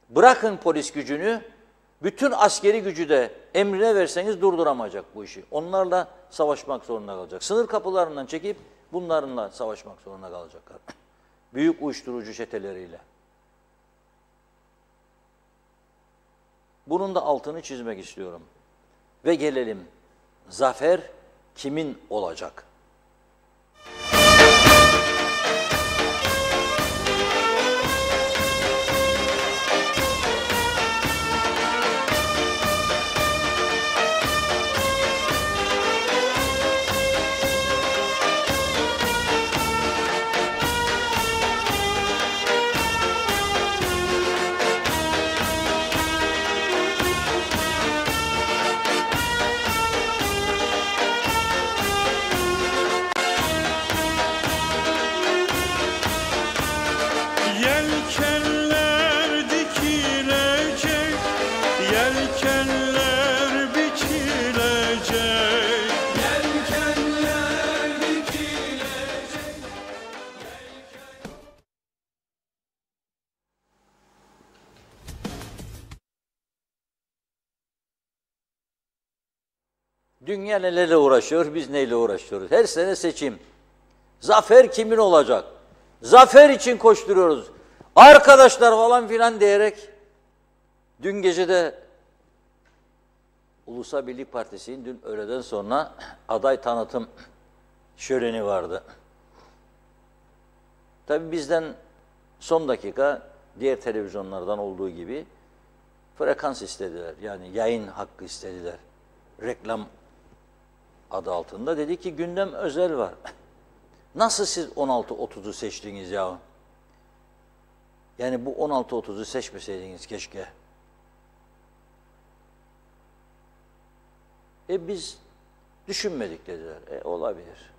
bırakın polis gücünü, bütün askeri gücü de emrine verseniz durduramayacak bu işi. Onlarla savaşmak zorunda kalacak. Sınır kapılarından çekip bunlarla savaşmak zorunda kalacaklar. Büyük uyuşturucu çeteleriyle. Bunun da altını çizmek istiyorum. Ve gelelim, zafer kimin olacak? Yelkenler dikilecek, yelkenler biçilecek, yelkenler dikilecek. Dünya nelerle uğraşıyor, biz neyle uğraşıyoruz? Her sene seçim. Zafer kimin olacak? Zafer için koşturuyoruz. Arkadaşlar falan filan diyerek dün gece de Ulusal Birlik Partisi'nin dün öğleden sonra aday tanıtım şöleni vardı. Tabii bizden son dakika diğer televizyonlardan olduğu gibi frekans istediler. Yani yayın hakkı istediler. Reklam adı altında. Dedi ki gündem özel var. Nasıl siz 16.30'u seçtiniz ya? Yani bu 16.30'u seçmeseydiniz keşke. Biz düşünmedik dediler. Olabilir.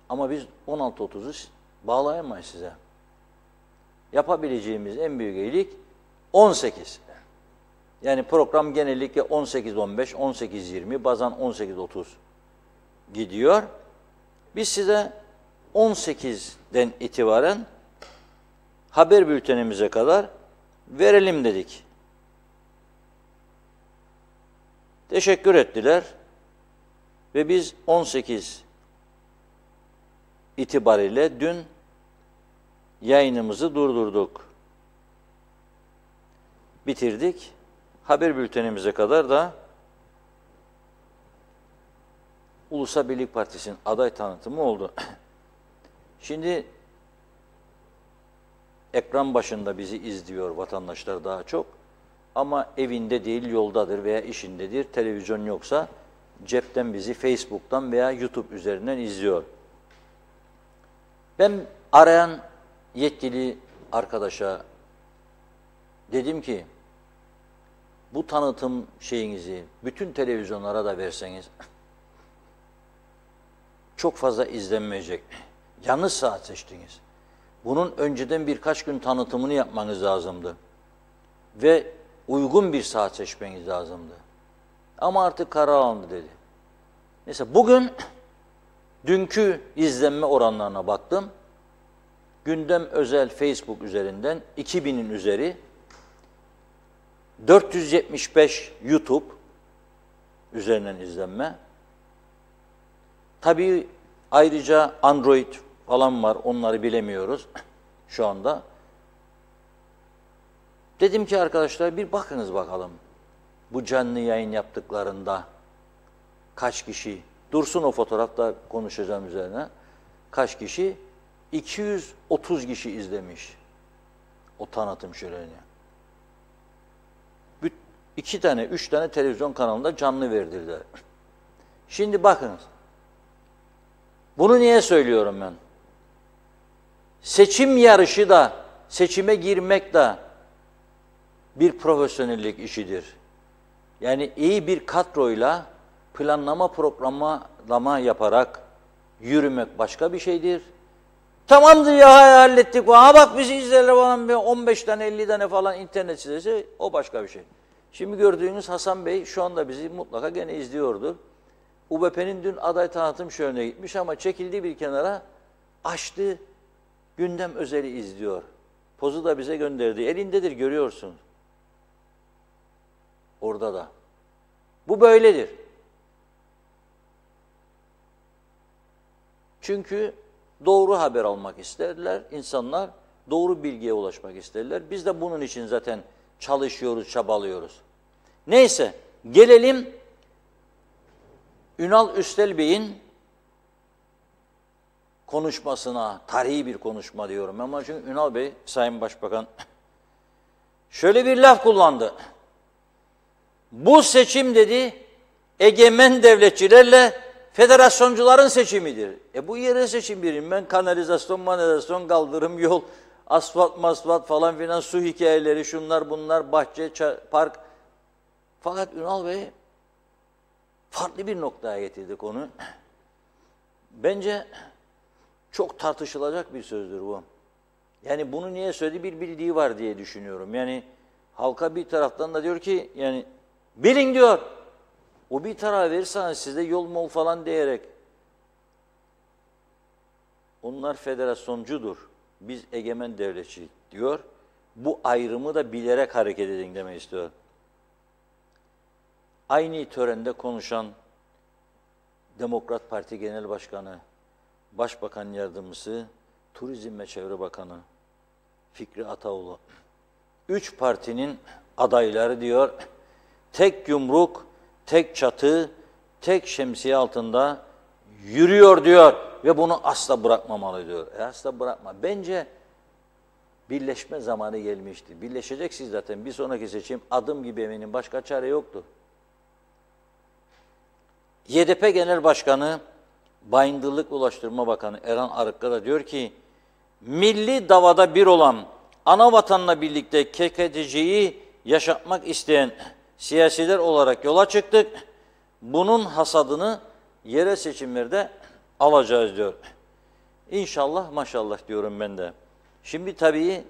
Ama biz 16.30'u bağlayamayız size. Yapabileceğimiz en büyük iyilik 18. Yani program genellikle 18.15, 18.20, bazen 18.30 gidiyor. Biz size 18'den itibaren haber bültenimize kadar verelim dedik. Teşekkür ettiler ve biz 18 itibariyle dün yayınımızı durdurduk. Bitirdik. Haber bültenimize kadar da Ulusal Birlik Partisi'nin aday tanıtımı oldu. Şimdi ekran başında bizi izliyor vatandaşlar daha çok. Ama evinde değil, yoldadır veya işindedir. Televizyon yoksa cepten bizi Facebook'tan veya YouTube üzerinden izliyor. Ben arayan yetkili arkadaşa dedim ki, bu tanıtım şeyinizi bütün televizyonlara da verseniz çok fazla izlenmeyecek. Yanlış saat seçtiniz. Bunun önceden birkaç gün tanıtımını yapmanız lazımdı. Ve uygun bir saat seçmeniz lazımdı. Ama artık karar alındı dedi. Mesela bugün dünkü izlenme oranlarına baktım. Gündem özel Facebook üzerinden 2000'in üzeri, 475 YouTube üzerinden izlenme. Tabii ayrıca Android falan var, onları bilemiyoruz şu anda. Dedim ki arkadaşlar bir bakınız bakalım bu canlı yayın yaptıklarında kaç kişi, dursun o fotoğrafta konuşacağım üzerine, kaç kişi? 230 kişi izlemiş o tanıtım şöleni. 2 tane, 3 tane televizyon kanalında canlı verdirdiler. Şimdi bakınız. Bunu niye söylüyorum ben? Seçim yarışı da, seçime girmek de bir profesyonellik işidir. Yani iyi bir kadroyla planlama, programlama yaparak yürümek başka bir şeydir. Tamamdır ya, hallettik. Ha bak bizi izlerler falan, 15 tane 50 tane falan internet sitesi, o başka bir şey. Şimdi gördüğünüz Hasan Bey şu anda bizi mutlaka gene izliyordur. UBP'nin dün aday tanıtım şöyle gitmiş ama çekildi bir kenara, açtı, gündem özeli izliyor. Pozu da bize gönderdi. Elindedir, görüyorsun. Orada da. Bu böyledir. Çünkü doğru haber almak isterler insanlar, doğru bilgiye ulaşmak isterler. Biz de bunun için zaten çalışıyoruz, çabalıyoruz. Neyse, gelelim Ünal Üstel Bey'in konuşmasına, tarihi bir konuşma diyorum ama çünkü Ünal Bey, Sayın Başbakan, şöyle bir laf kullandı. Bu seçim dedi, egemen devletçilerle federasyoncuların seçimidir. Bu yerel seçim biriyim. Ben kanalizasyon, manalizasyon, kaldırım, yol, asfalt, masfalt falan filan, su hikayeleri, şunlar bunlar, bahçe, park. Fakat Ünal Bey farklı bir noktaya getirdi konu. Bence çok tartışılacak bir sözdür bu. Yani bunu niye söyledi, bir bildiği var diye düşünüyorum. Yani halka bir taraftan da diyor ki, yani bilin diyor. O bir tarafa verirseniz size yol mol falan diyerek. Onlar federasyoncudur. Biz egemen devletçilik diyor. Bu ayrımı da bilerek hareket edin demek istiyor. Aynı törende konuşan Demokrat Parti Genel Başkanı, Başbakan Yardımcısı, Turizm ve Çevre Bakanı Fikri Ataoğlu. 3 partinin adayları diyor, tek yumruk, tek çatı, tek şemsiye altında yürüyor diyor ve bunu asla bırakmamalı diyor. Asla bırakma. Bence birleşme zamanı gelmişti. Birleşeceksiniz zaten. Bir sonraki seçim adım gibi eminim. Başka çare yoktu. YDP Genel Başkanı, Bayındırlık Ulaştırma Bakanı Erhan Arıkka da diyor ki, milli davada bir olan, ana vatanla birlikte KKTC'yi yaşatmak isteyen siyasiler olarak yola çıktık. Bunun hasadını yerel seçimlerde alacağız diyor. İnşallah maşallah diyorum ben de. Şimdi tabii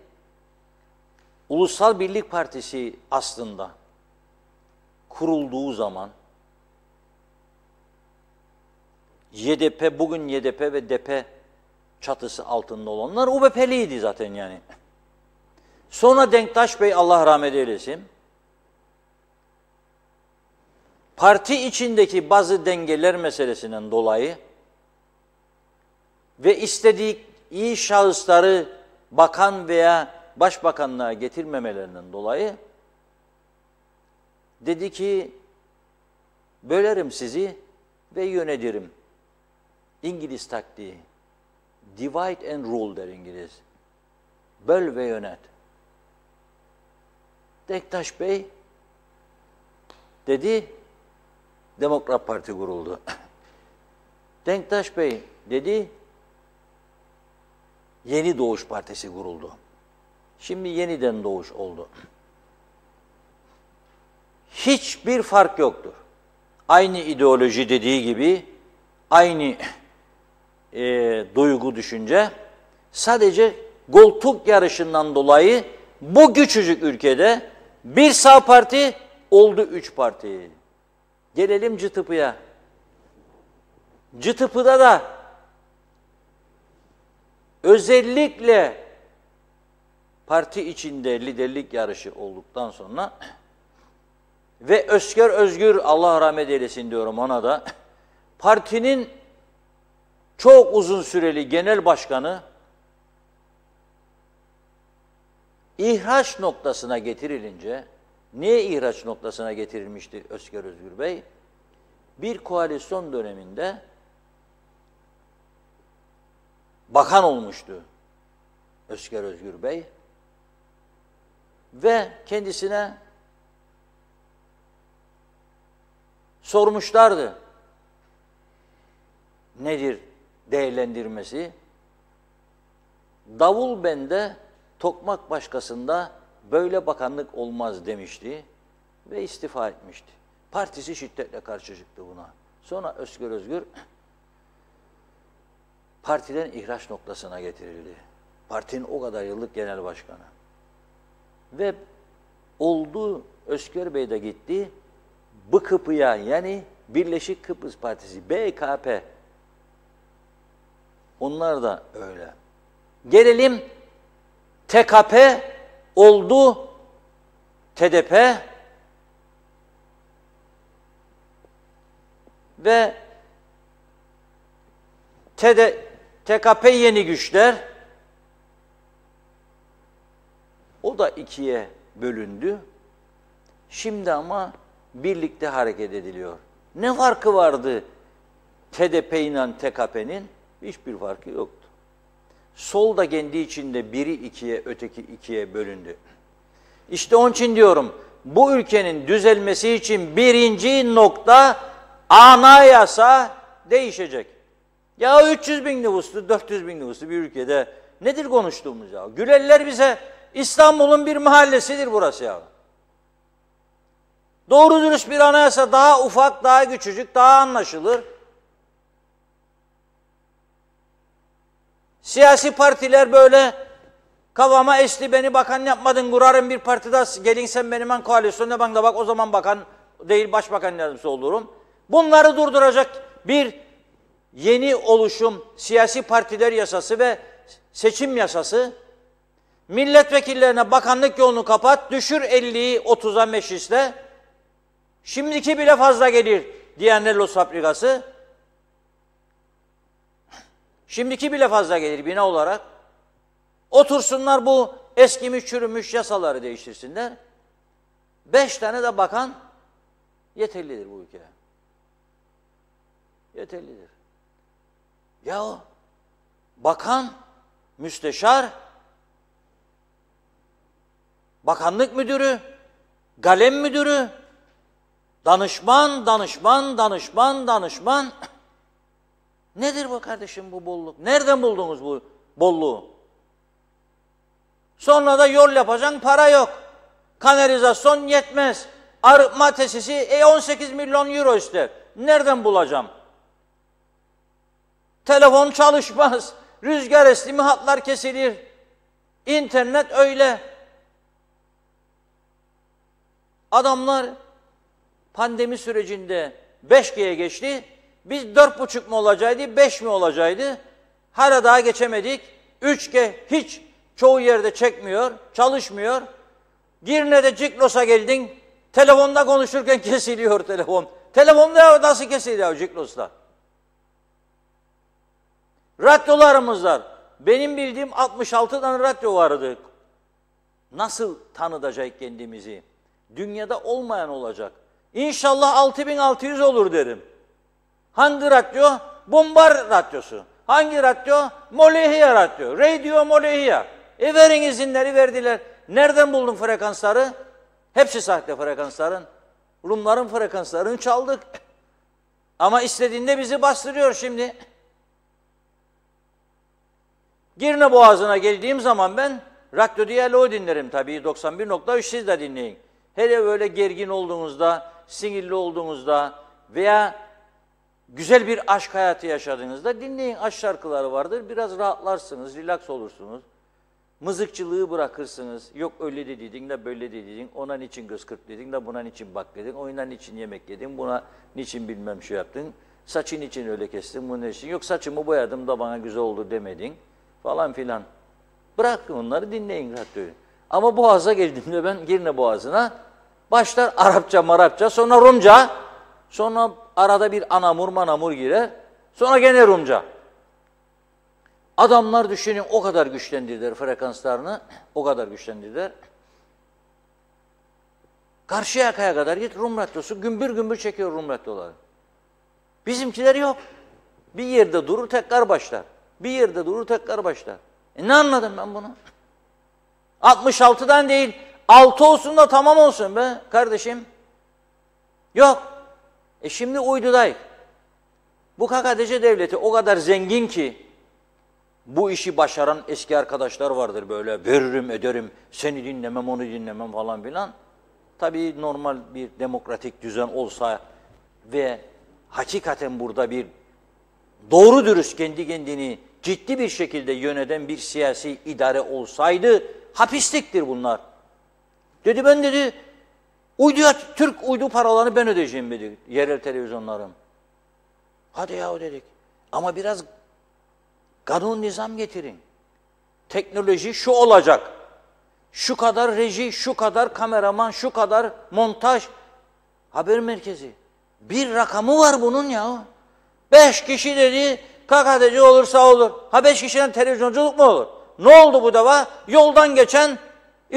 Ulusal Birlik Partisi aslında kurulduğu zaman YDP, bugün YDP ve DP çatısı altında olanlar UBP'liydi zaten yani. Sonra Denktaş Bey, Allah rahmet eylesin, parti içindeki bazı dengeler meselesinden dolayı ve istediği iyi şahısları bakan veya başbakanlığa getirmemelerinden dolayı dedi ki, bölerim sizi, ve yönetirim. İngiliz taktiği. Divide and rule der İngiliz. Böl ve yönet. Denktaş Bey dedi, Demokrat Parti kuruldu. Denktaş Bey dedi, Yeni Doğuş Partisi kuruldu. Şimdi Yeniden Doğuş oldu. Hiçbir fark yoktur. Aynı ideoloji dediği gibi, aynı duygu, düşünce, sadece koltuk yarışından dolayı bu küçücük ülkede bir sağ parti oldu 3 parti. Gelelim CTP'ye. CTP'da da özellikle parti içinde liderlik yarışı olduktan sonra ve Özker Özgür, Allah rahmet eylesin diyorum ona da, partinin çok uzun süreli genel başkanı ihraç noktasına getirilince, niye ihraç noktasına getirilmişti Özker Özgür Bey? Bir koalisyon döneminde bakan olmuştu Özker Özgür Bey ve kendisine sormuşlardı. Nedir değerlendirmesi? Davul bende, tokmak başkasında, böyle bakanlık olmaz demişti ve istifa etmişti. Partisi şiddetle karşı çıktı buna. Sonra Özker Özgür partiden ihraç noktasına getirildi. Partinin o kadar yıllık genel başkanı. Ve oldu, Özker Bey de gitti, BKP'ya, yani Birleşik Kıbrıs Partisi, BKP. Onlar da öyle. Gelelim TKP oldu, TDP ve TKP Yeni Güçler, o da ikiye bölündü. Şimdi ama birlikte hareket ediliyor. Ne farkı vardı TDP ile TKP'nin? Hiçbir farkı yoktu. Sol da kendi içinde biri ikiye, öteki ikiye bölündü. İşte onun için diyorum, bu ülkenin düzelmesi için birinci nokta, anayasa değişecek. Ya 300 bin nüfuslu, 400 bin nüfuslu bir ülkede nedir konuştuğumuz ya? Gülerler bize, İstanbul'un bir mahallesidir burası ya. Doğru dürüst bir anayasa, daha ufak, daha küçücük, daha anlaşılır. Siyasi partiler böyle kafama esti, beni bakan yapmadın, kurarım bir partide, gelin sen benim koalisyonda bana da bak, o zaman bakan değil başbakan yardımcısı olurum. Bunları durduracak bir yeni oluşum, siyasi partiler yasası ve seçim yasası, milletvekillerine bakanlık yolunu kapat, düşür 50'yi 30'a mecliste, şimdiki bile fazla gelir Diyanet fabrikası, şimdiki bile fazla gelir bina olarak, otursunlar bu eskimiş çürümüş yasaları değiştirsinler, 5 tane de bakan yeterlidir bu ülkeye. Yeterlidir. Ya bakan, müsteşar, bakanlık müdürü, kalem müdürü, danışman. Nedir bu kardeşim bu bolluk? Nereden buldunuz bu bolluğu? Sonra da yol yapacaksın, para yok. Kanalizasyon yetmez. Arıtma tesisi 18 milyon euro ister. Nereden bulacağım? Telefon çalışmaz. Rüzgar esti mi hatlar kesilir. İnternet öyle. Adamlar pandemi sürecinde 5G'ye geçti. Biz 4,5 mu olacaktı, 5 mi olacaktı? Hala daha geçemedik. 3G hiç çoğu yerde çekmiyor, çalışmıyor. Girne'de Ciklos'a geldin, telefonda konuşurken kesiliyor telefon. Telefonda nasıl kesiliyor Ciklos'ta? Radyolarımız var. Benim bildiğim 66 tane radyo vardı. Nasıl tanıtacak kendimizi? Dünyada olmayan olacak. İnşallah 6600 olur derim. Hangi radyo? Bombar radyosu. Hangi radyo? Molehia radyo. Radio Molehia. Verin izinleri verdiler. Nereden buldun frekansları? Hepsi sahte frekansların. Rumların frekanslarını çaldık. Ama istediğinde bizi bastırıyor şimdi. Girne Boğazı'na geldiğim zaman ben radyo diyaloğu dinlerim tabii. 91.3 siz de dinleyin. Hele böyle gergin olduğunuzda, sinirli olduğunuzda veya güzel bir aşk hayatı yaşadığınızda dinleyin. Aşk şarkıları vardır. Biraz rahatlarsınız, relax olursunuz. Mızıkçılığı bırakırsınız. Yok öyle de dedin de böyle de dedin. Ona niçin kıskırt dedin de buna niçin bak dedin. Oyuna niçin yemek yedin. Buna niçin bilmem şey yaptın. Saçın için öyle kestin. Bunun için. Yok saçımı boyadım da bana güzel oldu demedin. Falan filan. Bırakın onları dinleyin radyoyu. Ama Boğaz'a geldiğimde ben Girne Boğazı'na başlar Arapça, Marapça, sonra Rumca, sonra arada bir anamur manamur girer, sonra gene Rumca. Adamlar düşünün o kadar güçlendirdiler frekanslarını, o kadar güçlendirdiler. Karşıyaka'ya kadar git Rum radyosu gümbür gümbür çekiyor Rum radyoları. Bizimkiler yok. Bir yerde durur tekrar başlar. Bir yerde durur tekrar başlar. Ne anladım ben bunu? 66'dan değil, 6 olsun da tamam olsun be kardeşim. Yok. Şimdi uydudayız. Bu KKTC devleti o kadar zengin ki, bu işi başaran eski arkadaşlar vardır böyle, veririm ederim, seni dinlemem, onu dinlemem falan filan. Tabii normal bir demokratik düzen olsa ve hakikaten burada bir doğru dürüst kendi kendini ciddi bir şekilde yöneten bir siyasi idare olsaydı hapisliktir bunlar. Dedi ben dedi uyduya Türk uydu paralarını ben ödeyeceğim dedi yerel televizyonlarım. Hadi yahu dedik. Ama biraz kanun nizam getirin. Teknoloji şu olacak. Şu kadar reji, şu kadar kameraman, şu kadar montaj. Haber merkezi. Bir rakamı var bunun ya. 5 kişi dedi KKTC olursa olur. Ha 5 kişiden televizyonculuk mu olur? Ne oldu bu defa? Yoldan geçen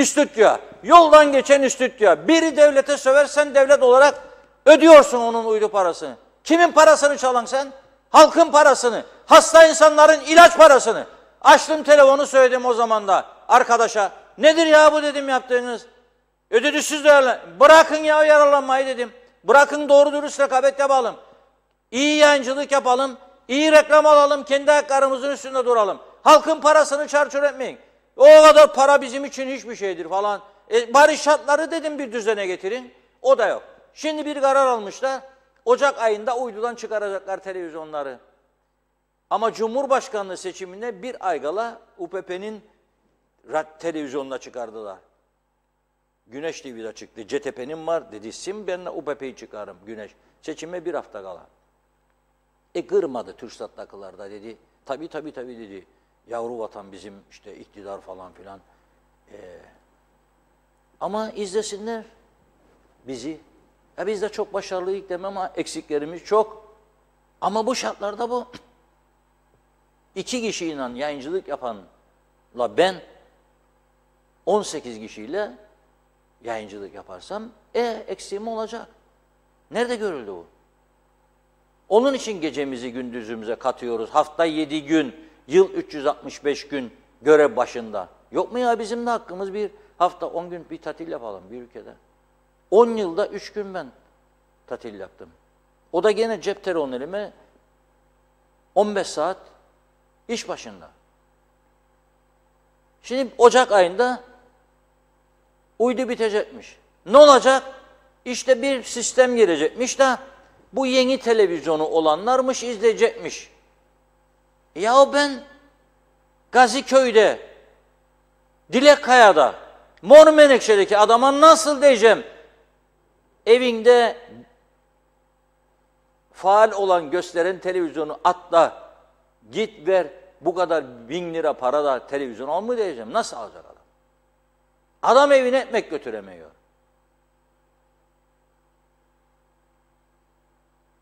stüdyo. Yoldan geçen stüdyo. Biri devlete söversen devlet olarak ödüyorsun onun uydu parasını. Kimin parasını çalan sen? Halkın parasını. Hasta insanların ilaç parasını. Açtım telefonu söyledim o zaman da arkadaşa. Nedir ya bu dedim yaptığınız? Ödedi siz de bırakın ya yararlanmayı dedim. Bırakın doğru dürüst rekabet yapalım. İyi yayıncılık yapalım. İyi reklam alalım. Kendi ayaklarımızın üstünde duralım. Halkın parasını çarçur etmeyin. O kadar para bizim için hiçbir şeydir falan. Bari şartları dedim bir düzene getirin. O da yok. Şimdi bir karar almışlar. Ocak ayında uydudan çıkaracaklar televizyonları. Ama Cumhurbaşkanlığı seçimine bir ay kala UPP'nin televizyonuna çıkardılar. Güneş TV'de çıktı. CTP'nin var dedi. Sim ben UPP'yi çıkarım Güneş. Seçime bir hafta kala. Kırmadı TürkSat'takilarda dedi. Tabii dedi. Yavru vatan bizim işte iktidar falan filan. Ama izlesinler bizi. Ya biz de çok başarılıyız demem ama eksiklerimiz çok. Ama bu şartlarda bu. 2 kişiyle yayıncılık yapanla ben 18 kişiyle yayıncılık yaparsam eksiğim olacak. Nerede görüldü bu? Onun için gecemizi gündüzümüze katıyoruz. Hafta 7 gün, yıl 365 gün görev başında. Yok mu ya bizim de hakkımız bir hafta 10 gün bir tatil yapalım bir ülkede. 10 yılda 3 gün ben tatil yaptım. O da gene cep telefonu elime 15 saat iş başında. Şimdi Ocak ayında uydu bitecekmiş. Ne olacak? İşte bir sistem gelecekmiş de bu yeni televizyonu olanlarmış izleyecekmiş. Ya ben Gaziköy'de, Dilekkaya'da, Mor Menekşe'deki adama nasıl diyeceğim? Evinde faal olan gösteren televizyonu atla, git ver bu kadar 1000 lira para da televizyon al mı diyeceğim? Nasıl alacak adam? Adam evine ekmek götüremiyor.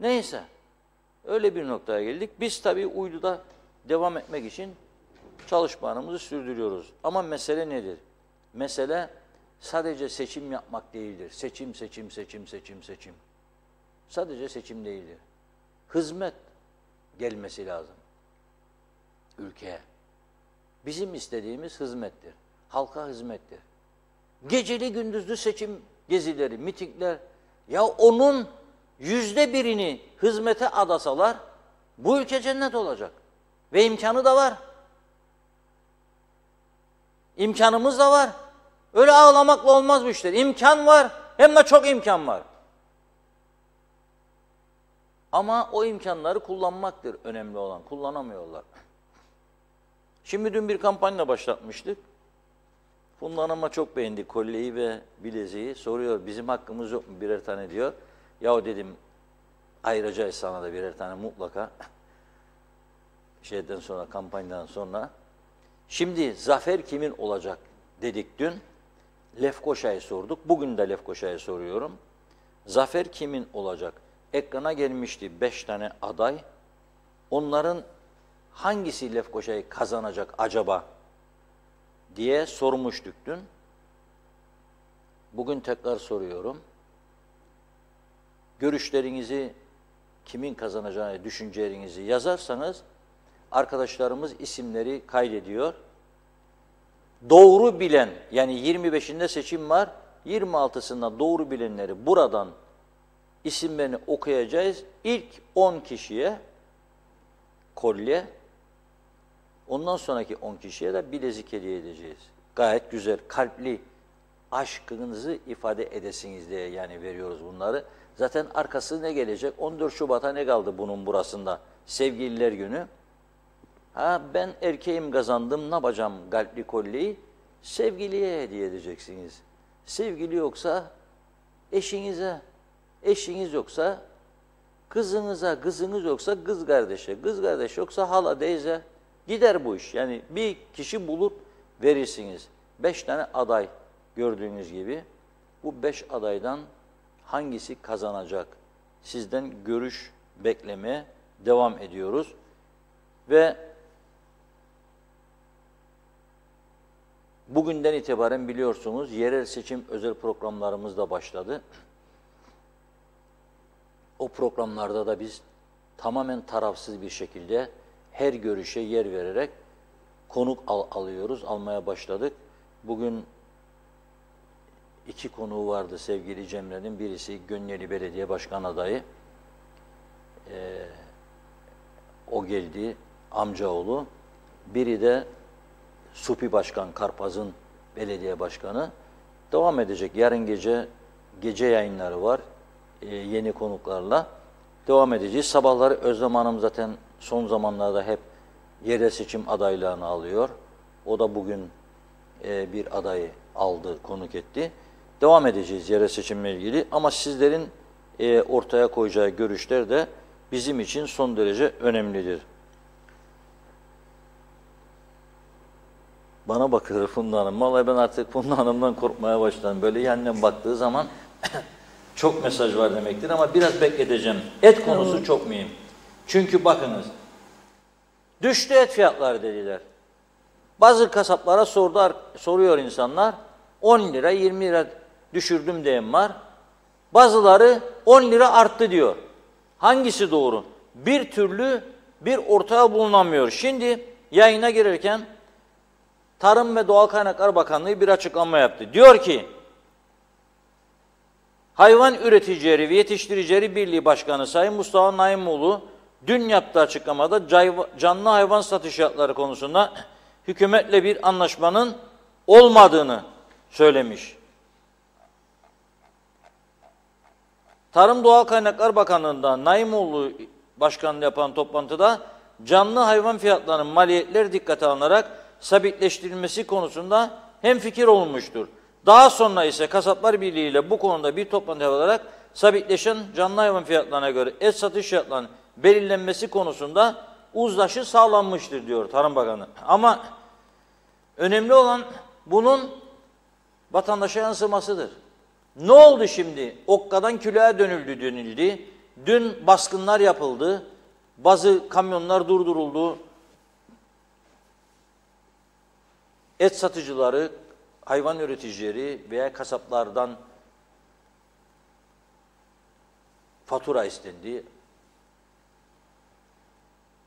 Neyse, öyle bir noktaya geldik. Biz tabii uyduda devam etmek için çalışmalarımızı sürdürüyoruz. Ama mesele nedir? Mesele sadece seçim yapmak değildir. Seçim. Sadece seçim değildir. hizmet gelmesi lazım ülkeye. Bizim istediğimiz hizmettir. Halka hizmettir. Geceli gündüzlü seçim gezileri, mitingler, ya onun %1'ini hizmete adasalar bu ülke cennet olacak. Ve imkanı da var. İmkanımız da var. Öyle ağlamakla olmaz bu işler. İmkan var. Hem de çok imkan var. Ama o imkanları kullanmaktır önemli olan. Kullanamıyorlar. Şimdi dün bir kampanya başlatmıştık. Funda Hanım'a çok beğendi kolyeyi ve bileziği. Soruyor, bizim hakkımız yok mu birer tane diyor. Yahu dedim, ayıracağız sana da birer tane mutlaka. Şeyden sonra, kampanyadan sonra. Şimdi zafer kimin olacak dedik dün. Lefkoşa'yı sorduk. Bugün de Lefkoşa'yı soruyorum. Zafer kimin olacak? Ekrana gelmişti 5 tane aday. Onların hangisi Lefkoşa'yı kazanacak acaba diye sormuştuk dün. Bugün tekrar soruyorum. Görüşlerinizi, kimin kazanacağını, düşüncelerinizi yazarsanız arkadaşlarımız isimleri kaydediyor. Doğru bilen, yani 25'inde seçim var, 26'sında doğru bilenleri buradan isimlerini okuyacağız. İlk 10 kişiye kolye, ondan sonraki 10 kişiye de bilezik hediye edeceğiz. Gayet güzel, kalpli, aşkınızı ifade edesiniz diye yani veriyoruz bunları. Zaten arkası ne gelecek? 14 Şubat'a ne kaldı bunun burasında? Sevgililer Günü. Ha, ben erkeğim kazandım, ne yapacağım kalpli kolyeyi? Sevgiliye hediye edeceksiniz. Sevgili yoksa eşinize, eşiniz yoksa kızınıza, kızınız yoksa kız kardeşe, kız kardeş yoksa hala, teyze. Gider bu iş. Yani bir kişi bulup verirsiniz. 5 tane aday gördüğünüz gibi. Bu 5 adaydan hangisi kazanacak? Sizden görüş beklemeye devam ediyoruz. Ve bugünden itibaren biliyorsunuz yerel seçim özel programlarımız da başladı. O programlarda da biz tamamen tarafsız bir şekilde her görüşe yer vererek konuk alıyoruz, almaya başladık. Bugün 2 konuğu vardı sevgili Cemre'nin. Birisi Gönyeli Belediye Başkan adayı. O geldi, amcaoğlu. Biri de Supi Başkan, Karpaz'ın belediye başkanı. Devam edecek. Yarın gece yayınları var. Yeni konuklarla. Devam edeceğiz. Sabahları Özlem Hanım zaten son zamanlarda hep yerel seçim adaylığını alıyor. O da bugün bir adayı aldı, konuk etti. Devam edeceğiz yerel seçimle ilgili. Ama sizlerin ortaya koyacağı görüşler de bizim için son derece önemlidir. Bana bakıyor Funda Hanım. Vallahi ben artık Funda Hanım'dan korkmaya başladım. Böyle yandan baktığı zaman çok mesaj var demektir ama biraz bekleteceğim. Et konusu çok mühim. Çünkü bakınız, düştü et fiyatları dediler. Bazı kasaplara soruyor insanlar, 10 lira, 20 lira düşürdüm diyen var. Bazıları 10 lira arttı diyor. Hangisi doğru? Bir türlü bir ortaya bulunamıyor. Şimdi yayına girerken Tarım ve Doğal Kaynaklar Bakanlığı bir açıklama yaptı. Diyor ki, Hayvan Üreticileri ve Yetiştiricileri Birliği Başkanı Sayın Mustafa Naimoğlu dün yaptığı açıklamada canlı hayvan satış fiyatları konusunda hükümetle bir anlaşmanın olmadığını söylemiş. Tarım Doğal Kaynaklar Bakanlığı'nda Naimoğlu başkanlığı yapan toplantıda canlı hayvan fiyatlarının maliyetleri dikkate alınarak sabitleştirilmesi konusunda hemfikir olunmuştur. Daha sonra ise Kasaplar Birliği ile bu konuda bir toplantı yapılarak sabitleşen canlı hayvan fiyatlarına göre et satış fiyatlarının belirlenmesi konusunda uzlaşı sağlanmıştır diyor Tarım Bakanı. Ama önemli olan bunun vatandaşa yansımasıdır. Ne oldu şimdi? Okkadan kiloya dönüldü. Dün baskınlar yapıldı. Bazı kamyonlar durduruldu. Et satıcıları, hayvan üreticileri veya kasaplardan fatura istendi.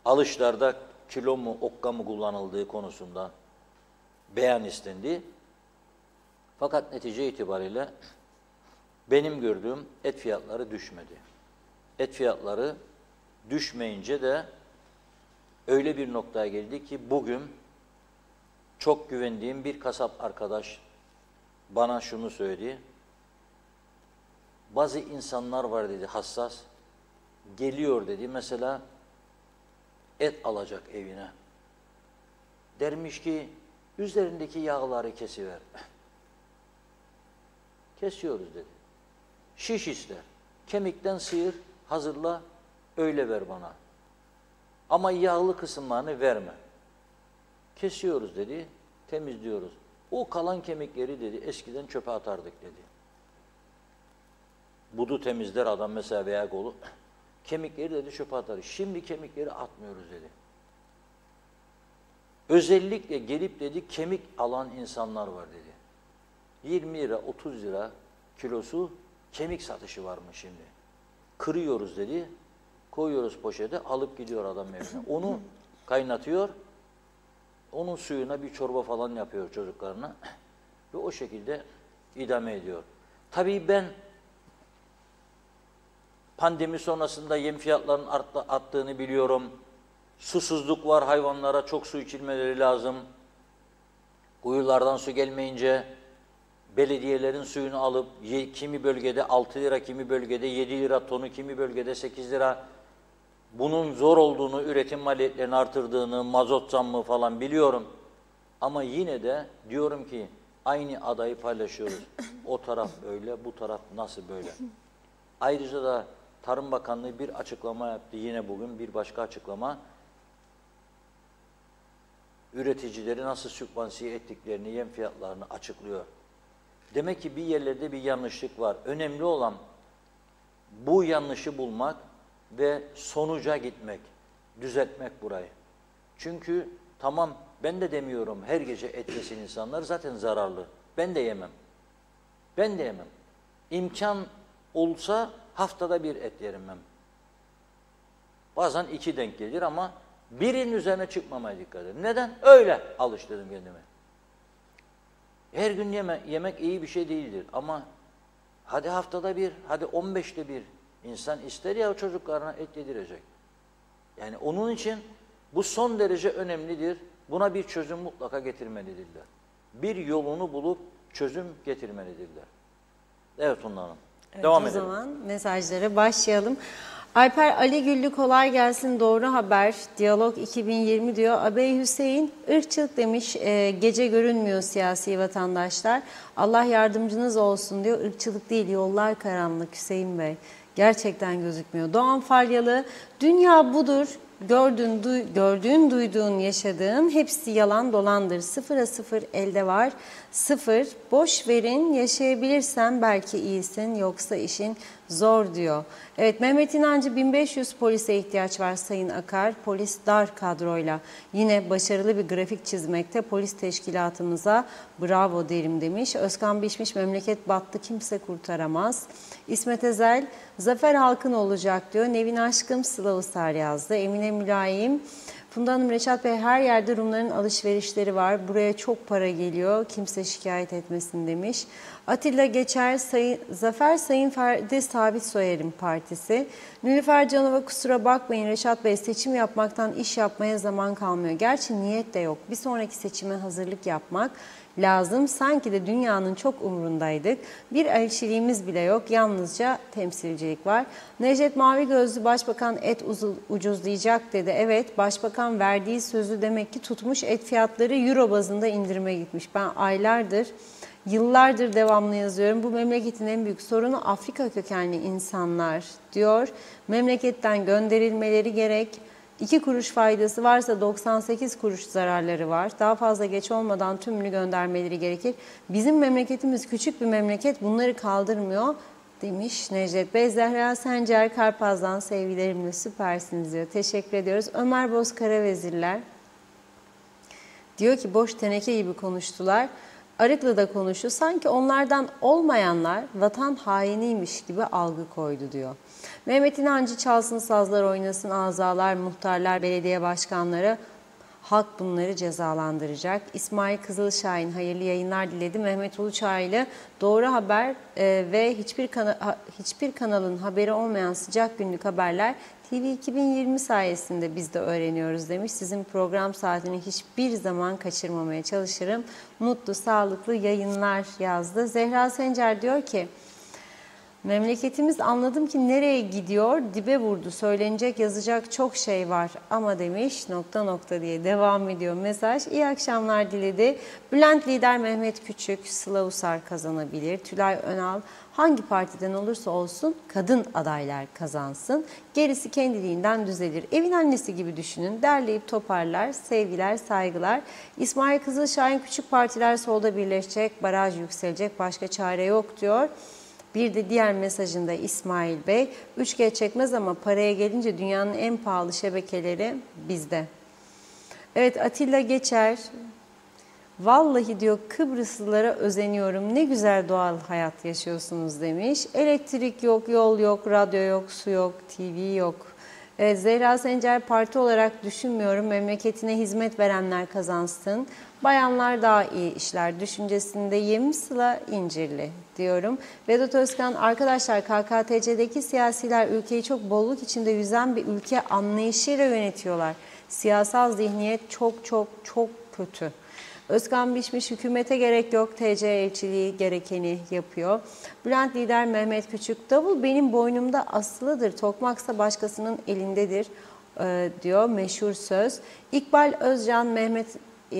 alışlarda kilo mu okka mı kullanıldığı konusunda beyan istendi. Fakat netice itibariyle benim gördüğüm et fiyatları düşmedi. Et fiyatları düşmeyince de öyle bir noktaya geldi ki bugün çok güvendiğim bir kasap arkadaş bana şunu söyledi. Bazı insanlar var dedi, hassas. Geliyor dedi mesela et alacak evine. Dermiş ki üzerindeki yağları kesiver. Kesiyoruz dedi. Şiş ister. Kemikten sıyır, hazırla, öyle ver bana. Ama yağlı kısımlarını verme. Kesiyoruz dedi, temizliyoruz. O kalan kemikleri dedi eskiden çöpe atardık dedi. Budu temizler adam mesela veya kolu. Kemikleri dedi çöpe atarız. Şimdi kemikleri atmıyoruz dedi. Özellikle gelip dedi kemik alan insanlar var dedi. 20 lira, 30 lira kilosu kemik satışı varmış şimdi. Kırıyoruz dedi, koyuyoruz poşete, alıp gidiyor adam evine. Onu kaynatıyor, onun suyuna bir çorba falan yapıyor çocuklarına ve o şekilde idame ediyor. Tabii ben pandemi sonrasında yem fiyatlarının arttığını biliyorum. Susuzluk var, hayvanlara çok su içilmeleri lazım. Kuyulardan su gelmeyince belediyelerin suyunu alıp kimi bölgede 6 lira, kimi bölgede 7 lira tonu, kimi bölgede 8 lira. Bunun zor olduğunu, üretim maliyetlerini artırdığını, mazot zammı falan biliyorum. Ama yine de diyorum ki aynı adayı paylaşıyoruz. O taraf öyle, bu taraf nasıl böyle? Ayrıca da Tarım Bakanlığı bir açıklama yaptı. Yine bugün bir başka açıklama. Üreticileri nasıl sübvansiye ettiklerini, yem fiyatlarını açıklıyor. Demek ki bir yerlerde bir yanlışlık var. Önemli olan bu yanlışı bulmak ve sonuca gitmek, düzeltmek burayı. Çünkü tamam ben de demiyorum her gece et yesin insanlar zaten zararlı. Ben de yemem. Ben de yemem. İmkan olsa haftada bir et yerim ben. Bazen 2 denk gelir ama birinin üzerine çıkmamaya dikkat edin. Neden? Öyle alıştırdım kendime. Her gün yemek iyi bir şey değildir ama hadi haftada bir, hadi 15'te bir insan ister ya o çocuklarına et yedirecek. Yani onun için bu son derece önemlidir. Buna bir çözüm mutlaka getirmelidirler. Bir yolunu bulup çözüm getirmelidirler. Evet Funda Hanım. Evet, devam o edelim. zaman mesajlara başlayalım. Alper Ali Güllü kolay gelsin doğru haber. Diyalog 2020 diyor. Abey Hüseyin ırkçılık demiş. Gece görünmüyor siyasi vatandaşlar. Allah yardımcınız olsun diyor. Irkçılık değil yollar karanlık Hüseyin Bey. Gerçekten gözükmüyor. Doğan Falyalı dünya budur. Gördüğün, duyduğun, yaşadığın hepsi yalan dolandır. 0'a 0 elde var. 0 boş verin yaşayabilirsen belki iyisin yoksa işin zor diyor. Evet Mehmet İnancı 1500 polise ihtiyaç var Sayın Akar. Polis dar kadroyla yine başarılı bir grafik çizmekte polis teşkilatımıza bravo derim demiş. Özkan Bişmiş memleket battı kimse kurtaramaz. İsmet Ezel zafer halkın olacak diyor. Nevin Aşkım Sıla Usar yazdı. Emine Mülayim Funda Hanım, Reşat Bey her yerde Rumların alışverişleri var. Buraya çok para geliyor. Kimse şikayet etmesin demiş. Atilla Geçer, Zafer Sayın Ferdi Sabit Soyer'in partisi. Nilüfer Canova kusura bakmayın Reşat Bey seçim yapmaktan iş yapmaya zaman kalmıyor. Gerçi niyet de yok. Bir sonraki seçime hazırlık yapmak lazım. Sanki de dünyanın çok umrundaydık. Bir elçiliğimiz bile yok. Yalnızca temsilcilik var. Necdet Mavi Gözlü Başbakan et ucuzlayacak dedi. Evet Başbakan verdiği sözü demek ki tutmuş et fiyatları euro bazında indirime gitmiş. Ben aylardır yıllardır devamlı yazıyorum. Bu memleketin en büyük sorunu Afrika kökenli insanlar diyor. Memleketten gönderilmeleri gerek. 2 kuruş faydası varsa 98 kuruş zararları var. Daha fazla geç olmadan tümünü göndermeleri gerekir. Bizim memleketimiz küçük bir memleket bunları kaldırmıyor demiş Necdet Bey. Zehra Sencer Karpaz'dan sevgilerimle süpersiniz diyor. Teşekkür ediyoruz. Ömer Bozkara Vezirler diyor ki boş teneke gibi konuştular. Arıklı'da konuştu. Sanki onlardan olmayanlar vatan hainiymiş gibi algı koydu diyor. Mehmet İnancı çalsın sazlar oynasın azalar, muhtarlar, belediye başkanları. Halk bunları cezalandıracak. İsmail Kızılşahin hayırlı yayınlar diledi. Mehmet Uluçaylı doğru haber ve hiçbir kanalın haberi olmayan sıcak günlük haberler TV 2020 sayesinde biz de öğreniyoruz demiş. Sizin program saatini hiçbir zaman kaçırmamaya çalışırım. Mutlu, sağlıklı yayınlar yazdı. Zehra Sencer diyor ki, memleketimiz anladım ki nereye gidiyor, dibe vurdu. Söylenecek, yazacak çok şey var ama demiş diye devam ediyor mesaj. İyi akşamlar diledi. Bülent lider Mehmet Küçük, Sıla Usar kazanabilir. Tülay Önal, hangi partiden olursa olsun kadın adaylar kazansın. Gerisi kendiliğinden düzelir. Evin annesi gibi düşünün. Derleyip toparlar. Sevgiler, saygılar. İsmail Kızılşahin, küçük partiler solda birleşecek, baraj yükselecek, başka çare yok diyor. Bir de diğer mesajında İsmail Bey, 3G çekmez ama paraya gelince dünyanın en pahalı şebekeleri bizde. Evet, Atilla Geçer, vallahi diyor Kıbrıslılara özeniyorum, ne güzel doğal hayat yaşıyorsunuz demiş. Elektrik yok, yol yok, radyo yok, su yok, TV yok. Evet, Zehra Sencer, parti olarak düşünmüyorum, memleketine hizmet verenler kazansın. Bayanlar daha iyi işler düşüncesindeyim. Sıla İncirli diyorum. Vedat Özkan, arkadaşlar KKTC'deki siyasiler ülkeyi çok bolluk içinde yüzen bir ülke anlayışıyla yönetiyorlar. Siyasal zihniyet çok kötü. Özkan Bişmiş, hükümete gerek yok, TC elçiliği gerekeni yapıyor. Bülent lider Mehmet Küçük, davul benim boynumda asılıdır, tokmaksa başkasının elindedir diyor meşhur söz. İkbal Özcan, Mehmet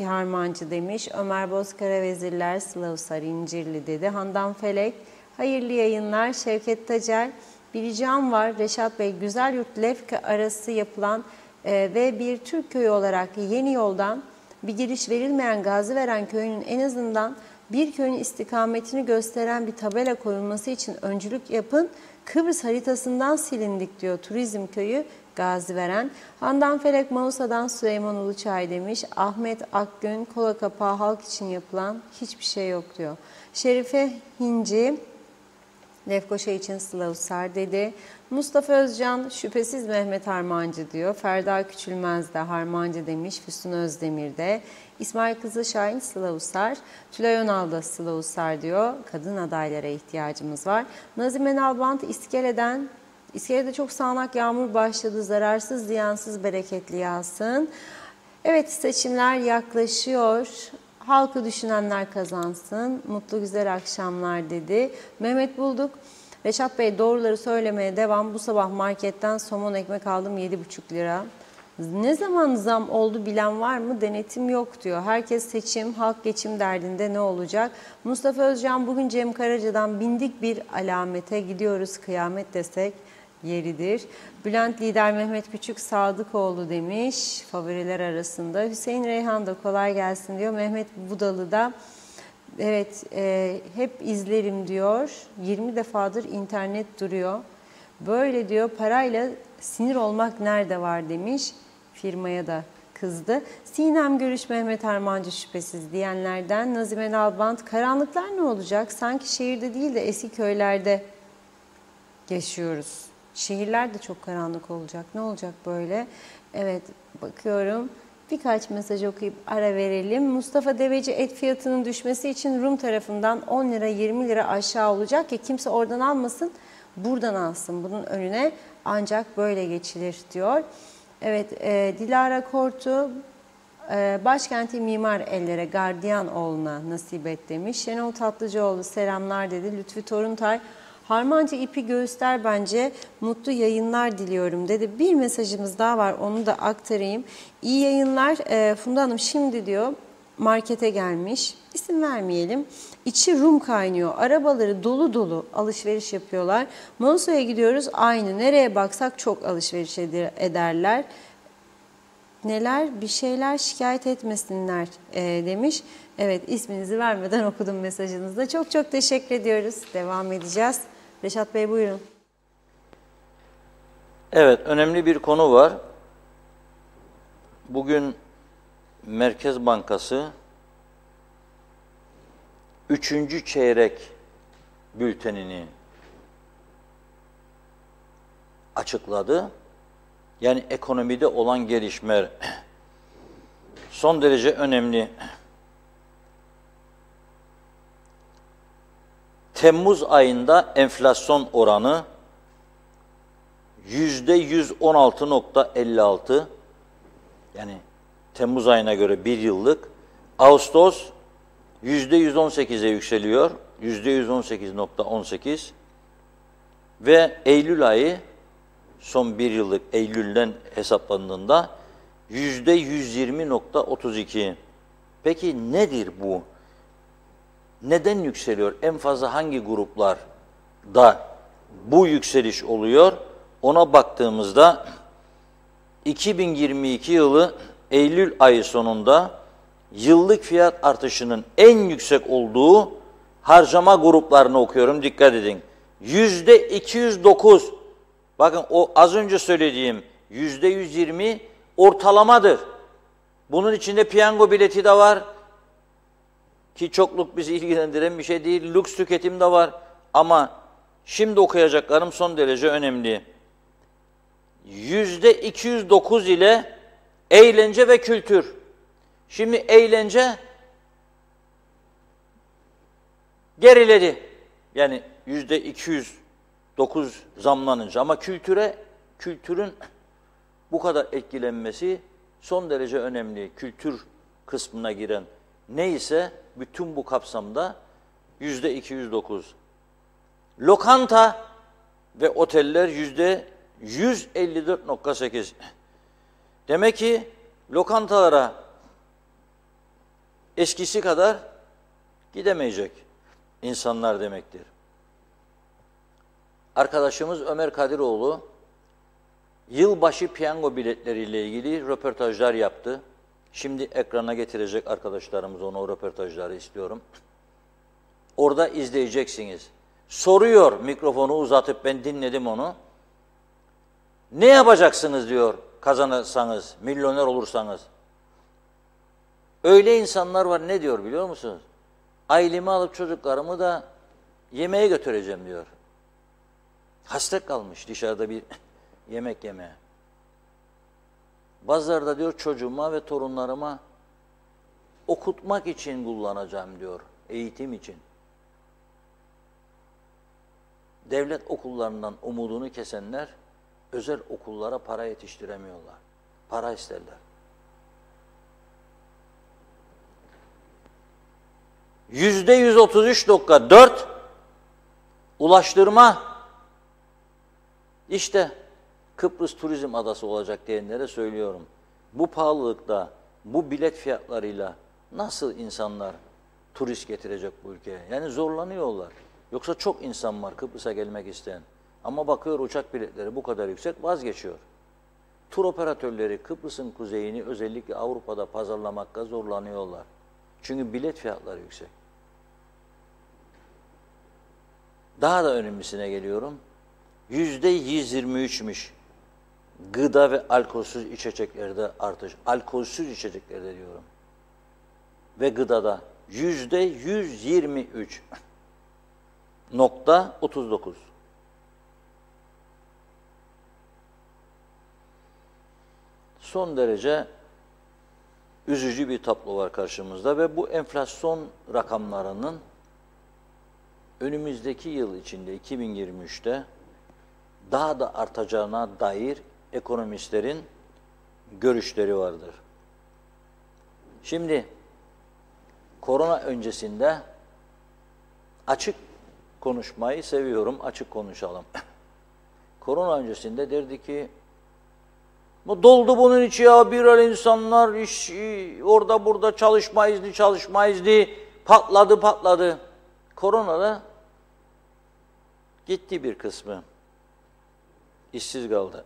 Harmancı demiş. Ömer Bozkara vezirler, Sıla Usar İncirli dedi. Handan Felek, hayırlı yayınlar. Şevket Tacer, bir ricam var. Reşat Bey, Güzelyurt Lefke arası yapılan ve bir Türk köyü olarak yeni yoldan bir giriş verilmeyen Gaziveren köyünün en azından bir köyün istikametini gösteren bir tabela koyulması için öncülük yapın. Kıbrıs haritasından silindik diyor Turizm Köyü Gaziveren. Handan Felek Mausa'dan Süleyman Uluçay demiş. Ahmet Akgün, kola kapağı halk için yapılan hiçbir şey yok diyor. Şerife Hinci, Lefkoşa için Sıla Usar dedi. Mustafa Özcan, şüphesiz Mehmet Harmancı diyor. Ferda Küçülmez de Harmancı demiş. Füsun Özdemir de. İsmail Kızılşahin, Sıla Usar. Tülay Önal da Sıla Usar diyor. Kadın adaylara ihtiyacımız var. Nazime Nalbant, İskele'de çok sağanak yağmur başladı. Zararsız, ziyansız, bereketli yağsın. Evet, seçimler yaklaşıyor. Halkı düşünenler kazansın. Mutlu güzel akşamlar dedi. Mehmet Bulduk. Reşat Bey, doğruları söylemeye devam. Bu sabah marketten somon ekmek aldım 7,5 lira. Ne zaman zam oldu bilen var mı? Denetim yok diyor. Herkes seçim, halk geçim derdinde, ne olacak? Mustafa Özcan, bugün Cem Karaca'dan bindik bir alamete, gidiyoruz kıyamet desek yeridir. Bülent lider Mehmet Küçük Sadıkoğlu demiş favoriler arasında. Hüseyin Reyhan da kolay gelsin diyor. Mehmet Budalı da evet hep izlerim diyor. 20 defadır internet duruyor. Böyle diyor, parayla sinir olmak nerede var demiş. Firmaya da kızdı. Sinem Görüş Mehmet Harmancı şüphesiz diyenlerden. Nazime Nalbant, karanlıklar ne olacak? Sanki şehirde değil de eski köylerde yaşıyoruz. Şehirler de çok karanlık olacak. Ne olacak böyle? Evet, bakıyorum. Birkaç mesaj okuyup ara verelim. Mustafa Deveci, et fiyatının düşmesi için Rum tarafından 10 lira 20 lira aşağı olacak ki kimse oradan almasın, buradan alsın. Bunun önüne ancak böyle geçilir diyor. Evet, Dilara Kortu, başkenti mimar ellere, Gardiyanoğlu'na nasip et demiş. Şenol Tatlıcıoğlu selamlar dedi. Lütfü Toruntay, Harmancı ipi göster bence, mutlu yayınlar diliyorum dedi. Bir mesajımız daha var, onu da aktarayım. İyi yayınlar Funda Hanım, şimdi diyor markete gelmiş, isim vermeyelim. İçi Rum kaynıyor, arabaları dolu dolu alışveriş yapıyorlar. Mausa'ya gidiyoruz, aynı, nereye baksak çok alışveriş ederler. Neler, bir şeyler şikayet etmesinler demiş. Evet, isminizi vermeden okudum mesajınızda. Çok teşekkür ediyoruz. Devam edeceğiz. Reşat Bey buyurun. Evet, önemli bir konu var. Bugün Merkez Bankası 3. çeyrek bültenini açıkladı. Yani ekonomide olan gelişmeler son derece önemli. Temmuz ayında enflasyon oranı %116.56, yani Temmuz ayına göre bir yıllık. Ağustos %118'e yükseliyor, %118.18 ve Eylül ayı son bir yıllık Eylül'den hesaplandığında %120.32. Peki nedir bu? Neden yükseliyor? En fazla hangi gruplarda bu yükseliş oluyor? Ona baktığımızda 2022 yılı Eylül ayı sonunda yıllık fiyat artışının en yüksek olduğu harcama gruplarını okuyorum. Dikkat edin. %209. Bakın o az önce söylediğim %120 ortalamadır. Bunun içinde piyango bileti de var. Ki çokluk bizi ilgilendiren bir şey değil. Lüks tüketim de var. Ama şimdi okuyacaklarım son derece önemli. %209 ile eğlence ve kültür. Şimdi eğlence geriledi. Yani %209 zamlanınca, ama kültürün bu kadar etkilenmesi son derece önemli. Kültür kısmına giren neyse bütün bu kapsamda %209. Lokanta ve oteller %154.8. Demek ki lokantalara eskisi kadar gidemeyecek insanlar demektir. Arkadaşımız Ömer Kadiroğlu yılbaşı piyango biletleriyle ilgili röportajlar yaptı. Şimdi ekrana getirecek arkadaşlarımız onu, o röportajları istiyorum. Orada izleyeceksiniz. Soruyor, mikrofonu uzatıp, ben dinledim onu. Ne yapacaksınız diyor kazanırsanız, milyoner olursanız. Öyle insanlar var, ne diyor biliyor musunuz? Ailemi alıp çocuklarımı da yemeğe götüreceğim diyor. Hasret kalmış dışarıda bir yemek yemeye. Bazıları da diyor çocuğuma ve torunlarıma okutmak için kullanacağım diyor, eğitim için. Devlet okullarından umudunu kesenler özel okullara para yetiştiremiyorlar. Para isterler. %133.4 ulaştırma. İşte Kıbrıs turizm adası olacak diyenlere söylüyorum. Bu pahalılıkta, bu bilet fiyatlarıyla nasıl insanlar turist getirecek bu ülkeye? Yani zorlanıyorlar. Yoksa çok insan var Kıbrıs'a gelmek isteyen. Ama bakıyor uçak biletleri bu kadar yüksek, vazgeçiyor. Tur operatörleri Kıbrıs'ın kuzeyini özellikle Avrupa'da pazarlamakta zorlanıyorlar. Çünkü bilet fiyatları yüksek. Daha da önemlisine geliyorum. %123'müş gıda ve alkolsüz içeceklerde artış. Alkolsüz içeceklerde diyorum. Ve gıdada %123.39. Son derece üzücü bir tablo var karşımızda ve bu enflasyon rakamlarının önümüzdeki yıl içinde 2023'te daha da artacağına dair ekonomistlerin görüşleri vardır. Şimdi korona öncesinde açık konuşmayı seviyorum, açık konuşalım. Korona öncesinde derdi ki bu doldu bunun içi ya, bir insanlar iş, orada burada çalışma izni patladı. Koronada gitti bir kısmı. İşsiz kaldı.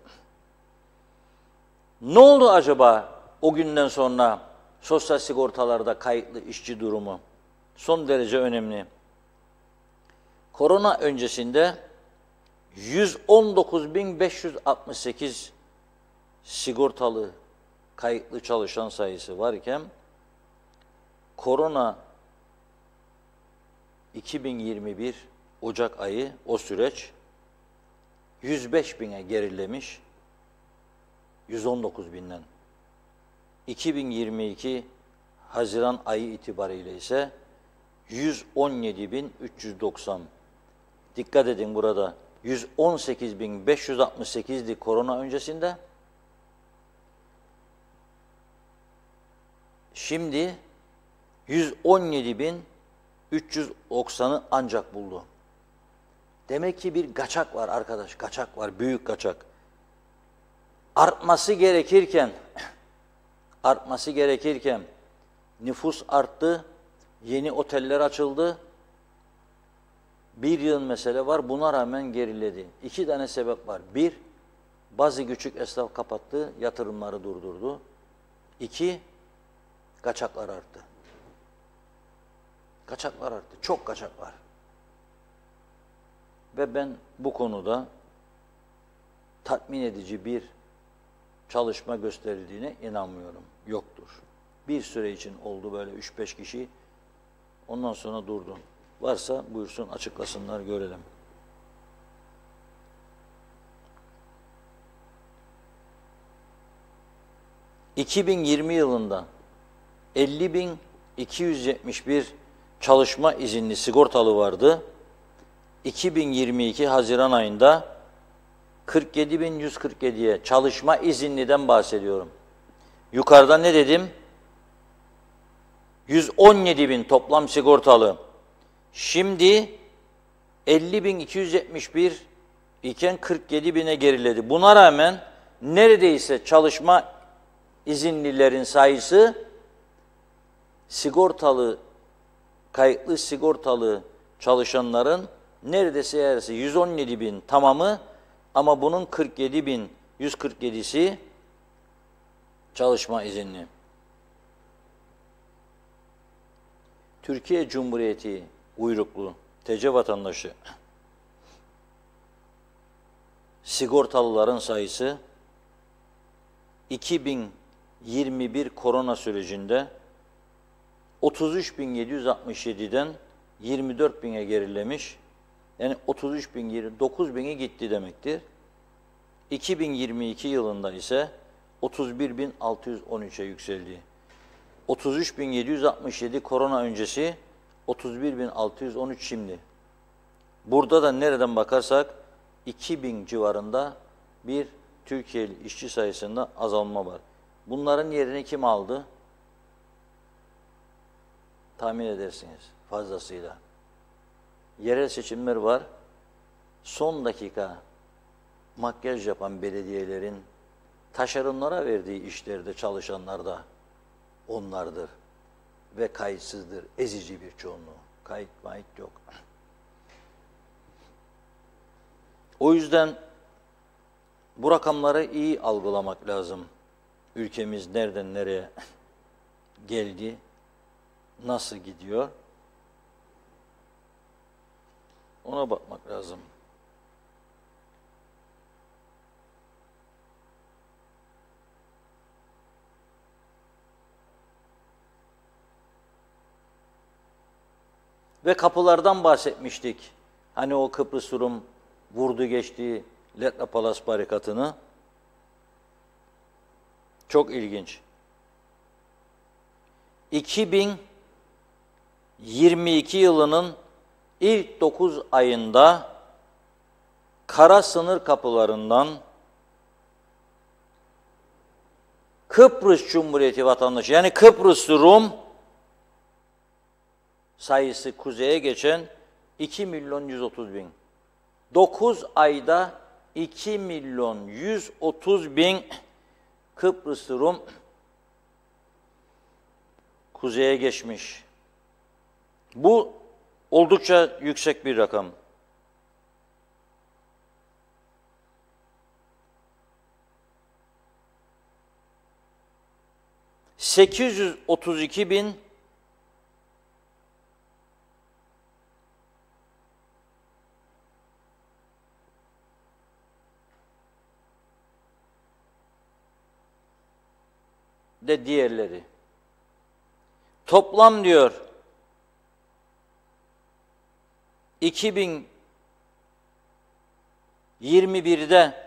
Ne oldu acaba o günden sonra sosyal sigortalarda kayıtlı işçi durumu? Son derece önemli. Korona öncesinde 119.568 sigortalı kayıtlı çalışan sayısı varken korona 2021 Ocak ayı o süreç 105 bine gerilemiş, 119 binden. 2022 Haziran ayı itibariyle ise 117.390. Dikkat edin burada 118.568'di korona öncesinde. Şimdi 117.390'ı ancak buldu. Demek ki bir kaçak var arkadaş, kaçak var, büyük kaçak. Artması gerekirken nüfus arttı, yeni oteller açıldı. Bir yığın mesele var, buna rağmen geriledi. 2 tane sebep var. 1, bazı küçük esnaf kapattı, yatırımları durdurdu. 2, kaçaklar arttı. Kaçaklar arttı, çok kaçak var. Ve ben bu konuda tatmin edici bir çalışma gösterildiğine inanmıyorum. Yoktur. Bir süre için oldu böyle 3-5 kişi, ondan sonra durdu. Varsa buyursun açıklasınlar, görelim. ...2020 yılında 50.271 çalışma izinli sigortalı vardı. 2022 Haziran ayında 47.147'ye çalışma izinliden bahsediyorum. Yukarıda ne dedim? 117.000 toplam sigortalı. Şimdi 50.271 iken 47.000'e geriledi. Buna rağmen neredeyse çalışma izinlilerin sayısı sigortalı, kayıtlı sigortalı çalışanların neredeyse yarısı 117.000 tamamı, ama bunun 47.147'si çalışma izinli. Türkiye Cumhuriyeti uyruklu TC vatandaşı sigortalıların sayısı 2021 korona sürecinde 33.767'den 24.000'e gerilemiş. Yani 33.000, 9.000'i gitti demektir. 2022 yılında ise 31.613'e yükseldi. 33.767 korona öncesi, 31.613 şimdi. Burada da nereden bakarsak 2.000 civarında bir Türkiye'li işçi sayısında azalma var. Bunların yerini kim aldı? Tahmin edersiniz fazlasıyla. Yerel seçimler var. Son dakika makyaj yapan belediyelerin taşeronlara verdiği işlerde çalışanlar da onlardır. Ve kayıtsızdır. Ezici bir çoğunluğu. Kayıt yok. O yüzden bu rakamları iyi algılamak lazım. Ülkemiz nereden nereye geldi, nasıl gidiyor, ona bakmak lazım. Ve kapılardan bahsetmiştik. Hani o Kıbrıs Rum vurdu geçti Letna Palas barikatını. Çok ilginç. 2022 yılının ilk 9 ayında kara sınır kapılarından Kıbrıs Cumhuriyeti vatandaşı, yani Kıbrıs Rum sayısı kuzeye geçen 2.130.000. 9 ayda 2.130.000 Kıbrıs Rum kuzeye geçmiş. Bu oldukça yüksek bir rakam. ...832.000 de diğerleri. Toplam diyor 2021'de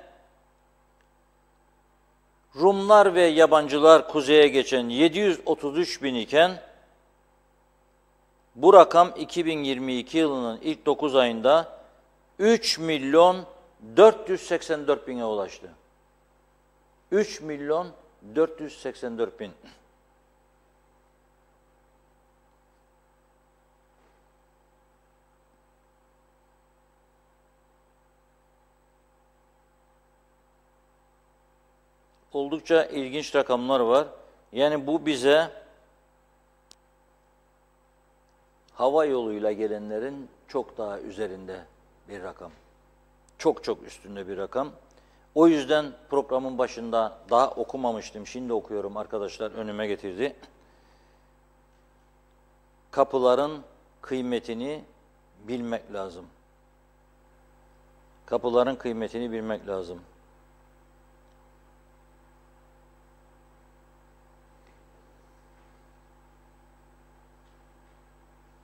Rumlar ve yabancılar kuzeye geçen 733 bin iken bu rakam 2022 yılının ilk 9 ayında 3 milyon 484 bine ulaştı. 3 milyon 484 bin. Oldukça ilginç rakamlar var. Yani bu bize hava yoluyla gelenlerin çok daha üzerinde bir rakam. Çok çok üstünde bir rakam. O yüzden programın başında daha okumamıştım. Şimdi okuyorum, arkadaşlar önüme getirdi. Kapıların kıymetini bilmek lazım. Kapıların kıymetini bilmek lazım.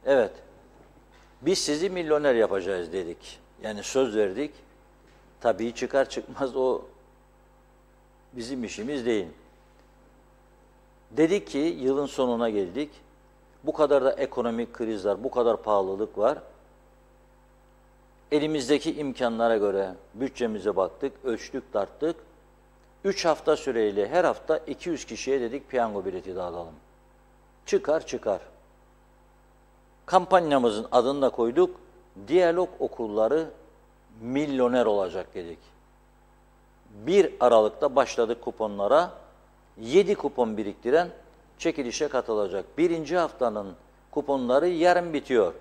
Evet, biz sizi milyoner yapacağız dedik. Yani söz verdik. Tabii çıkar çıkmaz o bizim işimiz değil. Dedik ki yılın sonuna geldik. Bu kadar da ekonomik kriz var, bu kadar pahalılık var. Elimizdeki imkanlara göre bütçemize baktık, ölçtük, tarttık. 3 hafta süreyle her hafta 200 kişiye dedik piyango bileti dağıtalım. Çıkar çıkar. Kampanyamızın adını da koyduk. Diyalog okulları milyoner olacak dedik. 1 Aralık'ta başladık kuponlara. 7 kupon biriktiren çekilişe katılacak. 1. haftanın kuponları yarın bitiyor.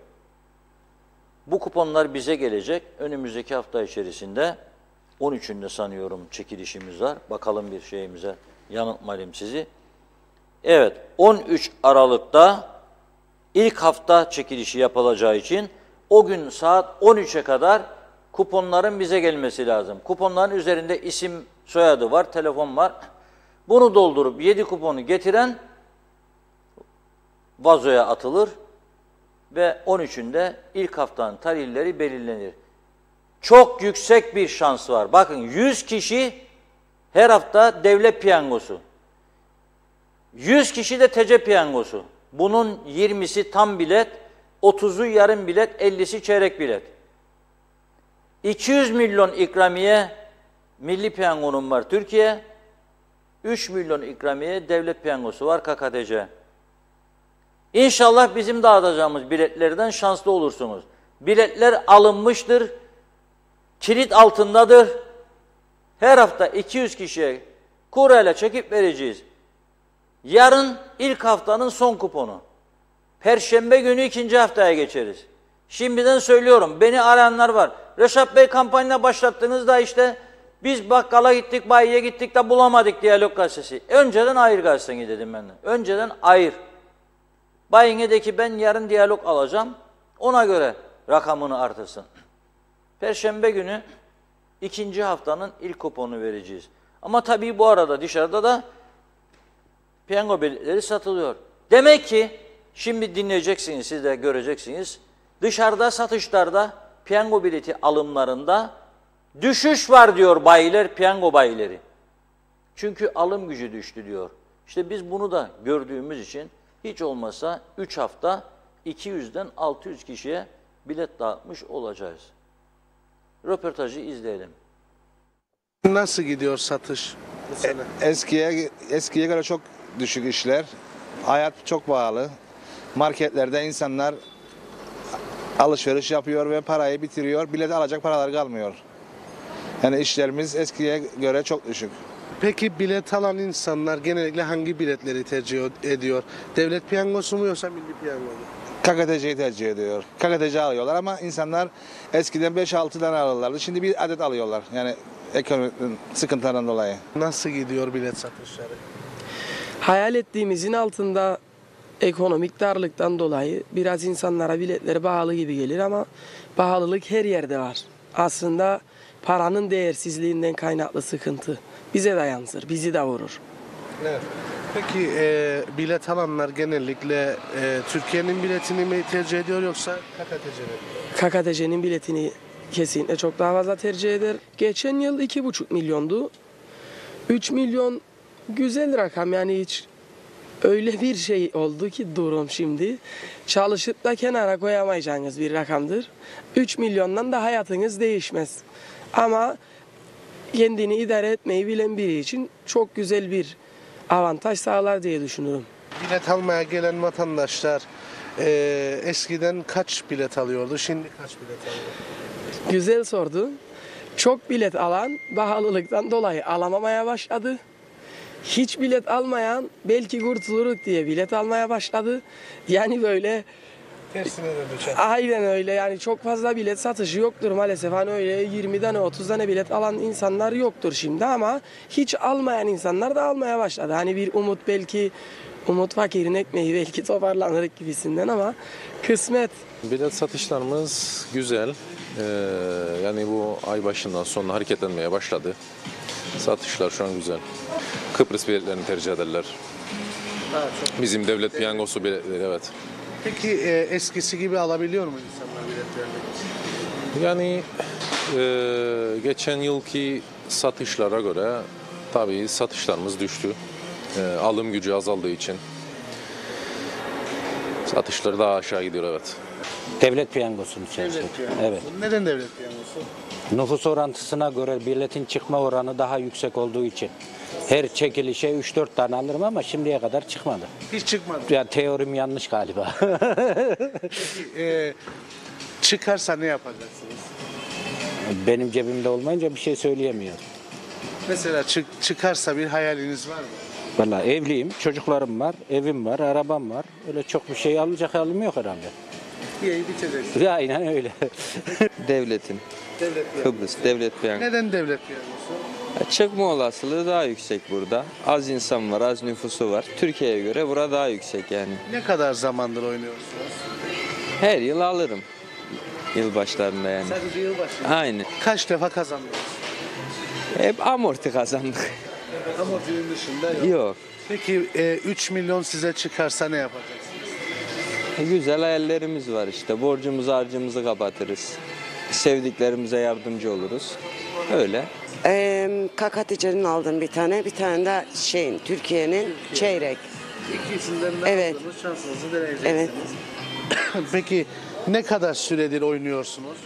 Bu kuponlar bize gelecek. Önümüzdeki hafta içerisinde 13'ünde sanıyorum çekilişimiz var. Bakalım bir şeyimize, yanıltmayayım sizi. Evet, 13 Aralık'ta İlk hafta çekilişi yapılacağı için o gün saat 13'e kadar kuponların bize gelmesi lazım. Kuponların üzerinde isim, soyadı var, telefon var. Bunu doldurup 7 kuponu getiren vazoya atılır ve 13'ünde ilk haftanın tarihleri belirlenir. Çok yüksek bir şans var. Bakın 100 kişi her hafta devlet piyangosu. 100 kişi de TC piyangosu. Bunun 20'si tam bilet, 30'u yarım bilet, 50'si çeyrek bilet. 200 milyon ikramiye milli piyangonun var Türkiye, 3 milyon ikramiye devlet piyangosu var KKTC. İnşallah bizim dağıtacağımız biletlerden şanslı olursunuz. Biletler alınmıştır, kilit altındadır. Her hafta 200 kişiye kurayla çekip vereceğiz. Yarın ilk haftanın son kuponu. Perşembe günü 2. haftaya geçeriz. Şimdiden söylüyorum, beni arayanlar var. Reşat Bey kampanya başlattığınızda işte biz bakkala gittik, bayiye gittik de bulamadık Diyalog gazetesi. Önceden ayır gazeteni dedim ben de. Önceden ayır. Bayine de ki ben yarın Diyalog alacağım. Ona göre rakamını artırsın. Perşembe günü 2. haftanın ilk kuponu vereceğiz. Ama tabii bu arada dışarıda da piyango biletleri satılıyor. Demek ki şimdi dinleyeceksiniz, siz de göreceksiniz. Dışarıda satışlarda piyango bileti alımlarında düşüş var diyor bayiler, piyango bayileri. Çünkü alım gücü düştü diyor. İşte biz bunu da gördüğümüz için hiç olmazsa 3 hafta 200'den 600 kişiye bilet dağıtmış olacağız. Röportajı izleyelim. Nasıl gidiyor satış bu sene? Eskiye göre çok düşük işler. Hayat çok pahalı. Marketlerde insanlar alışveriş yapıyor ve parayı bitiriyor. Bilet alacak paralar kalmıyor. Yani işlerimiz eskiye göre çok düşük. Peki bilet alan insanlar genellikle hangi biletleri tercih ediyor? Devlet piyangosu mu yoksa milli piyango mu? KKTC'yi tercih ediyor. KKTC alıyorlar ama insanlar eskiden 5-6 tane alırlardı. Şimdi bir adet alıyorlar. Yani ekonomik sıkıntılardan dolayı. Nasıl gidiyor bilet satışları? Hayal ettiğimizin altında ekonomik darlıktan dolayı biraz insanlara biletleri pahalı gibi gelir ama pahalılık her yerde var. Aslında paranın değersizliğinden kaynaklı sıkıntı bize de yansır, bizi de vurur. Evet. Peki bilet alanlar genellikle Türkiye'nin biletini mi tercih ediyor yoksa KKTC'nin mi? KKTC'nin biletini kesinlikle çok daha fazla tercih eder. Geçen yıl 2,5 milyondu. 3 milyon güzel rakam, yani hiç öyle bir şey oldu ki durum şimdi. Çalışıp da kenara koyamayacağınız bir rakamdır. 3 milyondan da hayatınız değişmez. Ama kendini idare etmeyi bilen biri için çok güzel bir avantaj sağlar diye düşünüyorum. Bilet almaya gelen vatandaşlar eskiden kaç bilet alıyordu, şimdi kaç bilet alıyor? Güzel sordu. Çok bilet alan pahalılıktan dolayı alamamaya başladı. Hiç bilet almayan belki kurtuluruk diye bilet almaya başladı. Yani böyle Tersine dönecek. aynen öyle, yani çok fazla bilet satışı yoktur maalesef. Hani öyle 20 tane 30 tane bilet alan insanlar yoktur şimdi, ama hiç almayan insanlar da almaya başladı. Hani bir umut, belki umut fakirin ekmeği, belki toparlanır gibisinden, ama kısmet. Bilet satışlarımız güzel. Yani bu ay başından sonra hareketlenmeye başladı. Satışlar şu an güzel. Kıbrıs biletlerini tercih ederler. Bizim devlet piyangosu biletleri, evet. Peki eskisi gibi alabiliyor mu insanlar biletlerini? Yani geçen yılki satışlara göre tabii satışlarımız düştü. Alım gücü azaldığı için satışları daha aşağı gidiyor, evet. Devlet piyangosunun içerisinde. Devlet piyangosu. Evet. Neden devlet piyangosu? Nüfus orantısına göre biletin çıkma oranı daha yüksek olduğu için. Her çekilişe 3-4 tane alırım ama şimdiye kadar çıkmadı. Hiç çıkmadı. Ya teorim yanlış galiba. Çıkarsa ne yapacaksınız? Benim cebimde olmayınca bir şey söyleyemiyorum. Mesela çıkarsa bir hayaliniz var mı? Vallahi evliyim, çocuklarım var, evim var, arabam var. Öyle çok bir şey alacak halim yok herhalde. İyi bitecek. Aynen öyle. Devletin. Devlet piyangosu. Kıbrıs devlet piyangosu. Neden devlet piyangosu? Çıkma olasılığı daha yüksek burada. Az insan var, az nüfusu var. Türkiye'ye göre burada daha yüksek yani. Ne kadar zamandır oynuyorsunuz? Her yıl alırım. Yılbaşlarında yani. Sadece yılbaşı. Aynı. Kaç defa kazandınız? Hep amorti kazandık. Amortinin dışında yok. Yok. Peki 3 milyon size çıkarsa ne yapacaksınız? Güzel hayallerimiz var işte. Borcumuzu harcımızı kapatırız. Sevdiklerimize yardımcı oluruz. Öyle. KKTC'nin aldım bir tane de Türkiye'nin çeyrek. İkisinden de Evet. aldığınız şansınızı deneyeceksiniz. Evet. Peki ne kadar süredir oynuyorsunuz?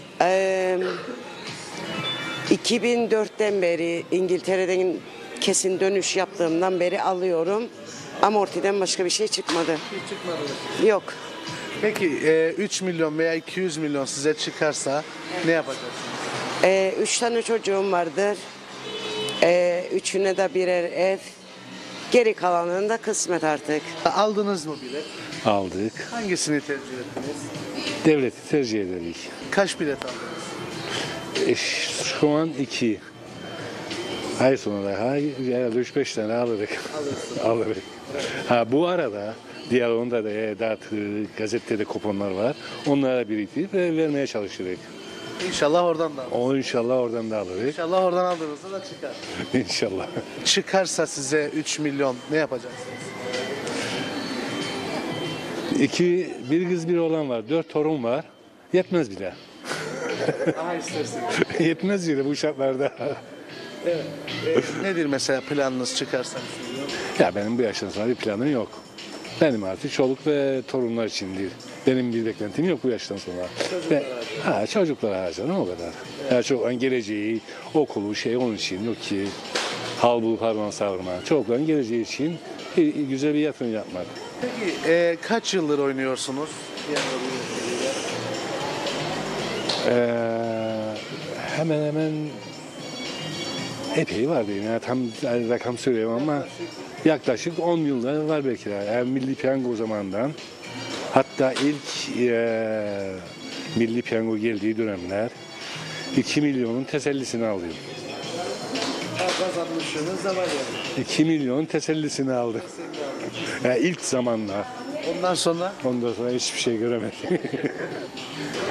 2004'ten beri İngiltere'den kesin dönüş yaptığımdan beri alıyorum. Amortiden başka bir şey çıkmadı. Hiç çıkmadı. Yok. Peki 3 milyon veya 200 milyon size çıkarsa ne yapacaksınız? 3 tane çocuğum vardır. Üçüne de birer ev. Geri kalanını da kısmet artık. Aldınız mı bilet? Aldık. Hangisini tercih ettiniz? Devleti tercih ederek. Kaç bilet aldınız? Şu an 2. Ay sonunda herhalde 3-5 tane alırız. Alırız. Ha, bu arada diğer onda da dağıttığı gazetede kuponlar var. Onlara biriktirip vermeye çalışırız. İnşallah oradan da alırız. O inşallah oradan da alırız. İnşallah oradan aldığınızda da çıkar. İnşallah. Çıkarsa size 3 milyon ne yapacaksınız? Bir kız bir oğlan var. 4 torun var. Yetmez bile. Daha istersiniz. Yetmez bile bu şartlarda. Evet. Nedir mesela planınız çıkarsa? Ya benim bu yaştan sonra bir planım yok. Benim artık çoluk ve torunlar içindir. Benim bir beklentim yok bu yaştan sonra. Çocuklara harcarım o kadar. Yani çocukların geleceği, okulu onun için yok ki hal bulup harman savurma. Çocukların geleceği için güzel bir yatırım yapmak. Peki kaç yıldır oynuyorsunuz? Hemen hemen epey var diyeyim. Yani tam rakam söyleyemem ama yaklaşık 10 yıllar var belki de. Yani Milli Piyango zamanından, hatta ilk Milli Piyango geldiği dönemler 2 milyonun tesellisini aldım. Kazanmışsınız ama yani. 2 milyon tesellisini aldım. Yani ilk zamanlar. Ondan sonra? Ondan sonra hiçbir şey göremedim.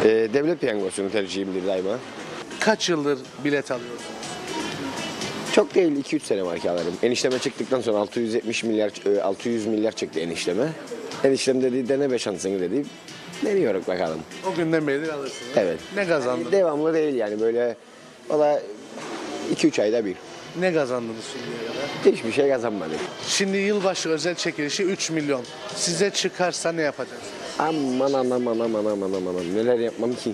Devlet piyangosunu tercihimdir daima. Kaç yıldır bilet alıyorsunuz? Çok değil, 2-3 sene var ki alırım. Enişleme çıktıktan sonra 600 milyar çıktı enişleme. Enişlem dedi dene 5 şansını dedi. Deniyoruz bakalım. O günden beri alırsınız. Evet. Ne kazandınız? Yani devamlı değil yani böyle valla 2-3 ayda bir. Ne kazandınız şimdiye kadar? Hiçbir şey kazanmadık. Şimdi yılbaşı özel çekilişi 3 milyon. Size çıkarsa ne yapacaksınız? Aman neler yapmam ki.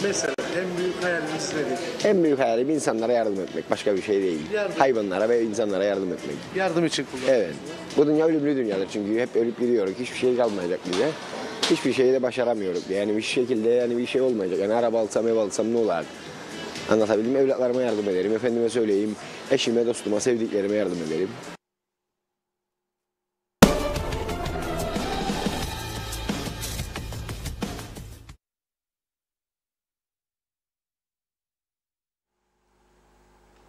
Mesela en büyük hayaliniz nedir? En büyük hayalim insanlara yardım etmek. Başka bir şey değil. Yardım. Hayvanlara ve insanlara yardım etmek. Yardım için kullanıyorsunuz. Evet. Bu dünya ölümlü dünyadır çünkü hep ölüp gidiyoruz. Hiçbir şey kalmayacak bize. Hiçbir şeyi de başaramıyoruz. Yani bir şekilde yani bir şey olmayacak. Yani araba alsam, ev alsam ne olur? Anlatabildim mi? Evlatlarıma yardım ederim. Efendime söyleyeyim. Eşime, dostuma, sevdiklerime yardım ederim.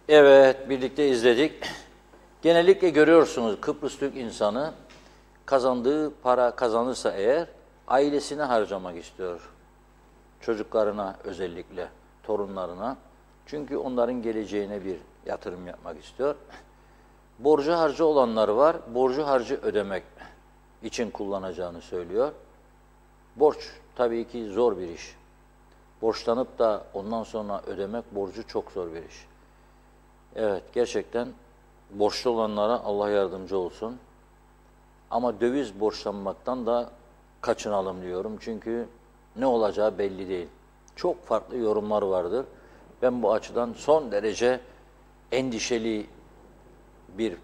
Evet, birlikte izledik. Genellikle görüyorsunuz Kıbrıs Türk insanı kazandığı para kazanırsa eğer ailesine harcamak istiyor. Çocuklarına özellikle, torunlarına. Çünkü onların geleceğine bir yatırım yapmak istiyor. Borcu harcı olanlar var. Borcu harcı ödemek için kullanacağını söylüyor. Borç tabii ki zor bir iş. Borçlanıp da ondan sonra ödemek borcu çok zor bir iş. Evet, gerçekten borçlu olanlara Allah yardımcı olsun. Ama döviz borçlanmaktan da kaçınalım diyorum. Çünkü ne olacağı belli değil. Çok farklı yorumlar vardır. Ben bu açıdan son derece endişeli bir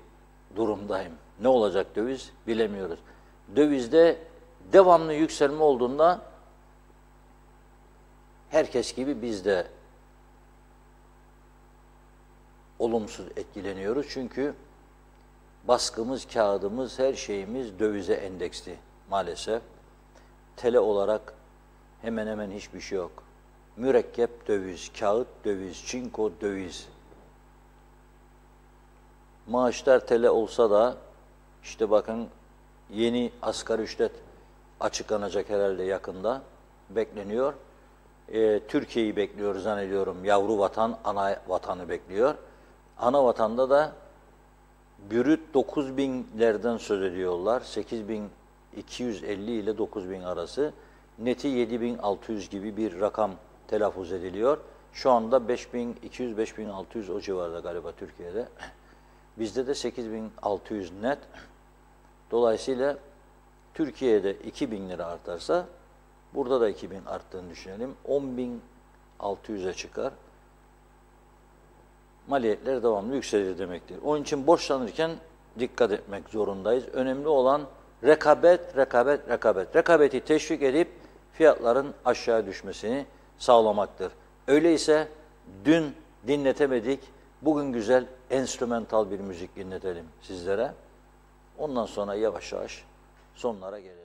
durumdayım. Ne olacak döviz bilemiyoruz. Dövizde devamlı yükselme olduğunda herkes gibi biz de olumsuz etkileniyoruz. Çünkü baskımız, kağıdımız, her şeyimiz dövize endeksli maalesef. TL olarak hemen hemen hiçbir şey yok. Mürekkep döviz, kağıt döviz, çinko döviz. Maaşlar TL olsa da işte bakın yeni asgari ücret açıklanacak herhalde yakında. Bekleniyor. Türkiye'yi bekliyor zannediyorum. Yavru vatan, ana vatanı bekliyor. Ana vatanda da brüt 9.000'lerden söz ediyorlar. 8.250 ile 9.000 arası. Neti 7.600 gibi bir rakam telaffuz ediliyor. Şu anda 5.200-5.600 o civarda galiba Türkiye'de. Bizde de 8.600 net. Dolayısıyla Türkiye'de 2.000 lira artarsa burada da 2.000 arttığını düşünelim. 10.600'e çıkar. Maliyetler devamlı yükselir demektir. Onun için borçlanırken dikkat etmek zorundayız. Önemli olan rekabet. Rekabeti teşvik edip fiyatların aşağı düşmesini sağlamaktır. Öyleyse dün dinletemedik, bugün güzel enstrümantal bir müzik dinletelim sizlere. Ondan sonra yavaş yavaş sonlara gelelim.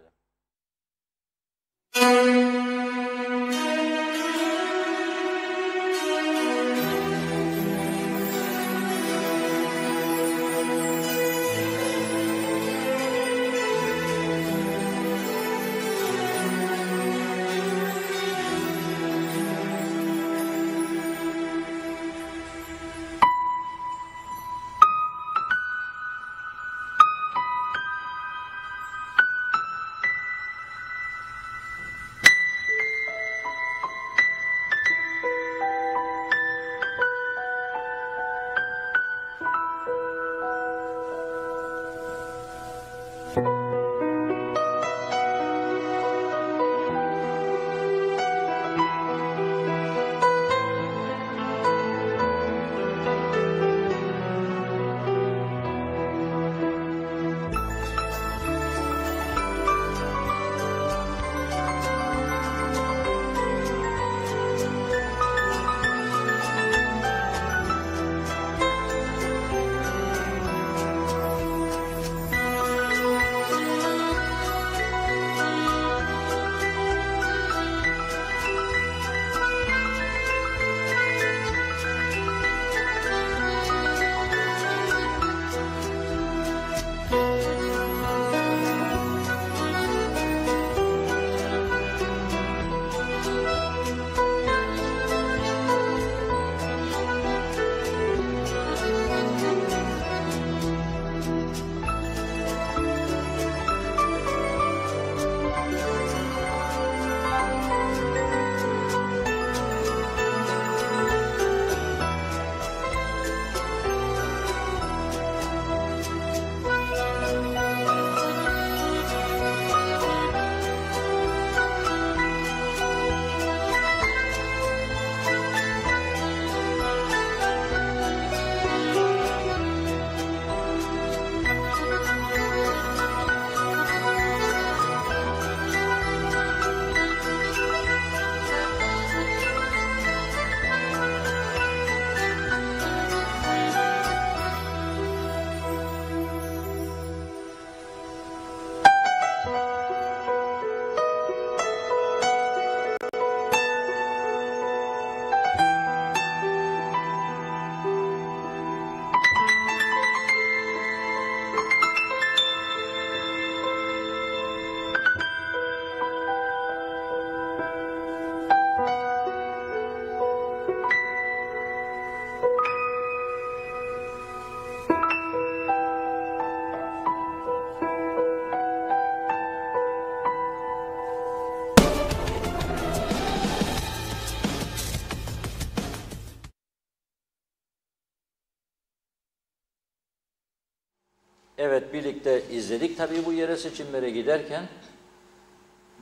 Evet, birlikte izledik. Tabii bu yerel seçimlere giderken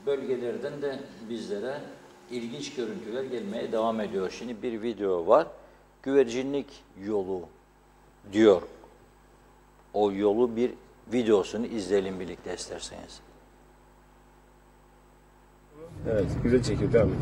bölgelerden de bizlere ilginç görüntüler gelmeye devam ediyor. Şimdi bir video var. Güvercinlik yolu diyor. O yolu bir videosunu izleyelim birlikte isterseniz. Evet, güzel çekiyor. Devam et.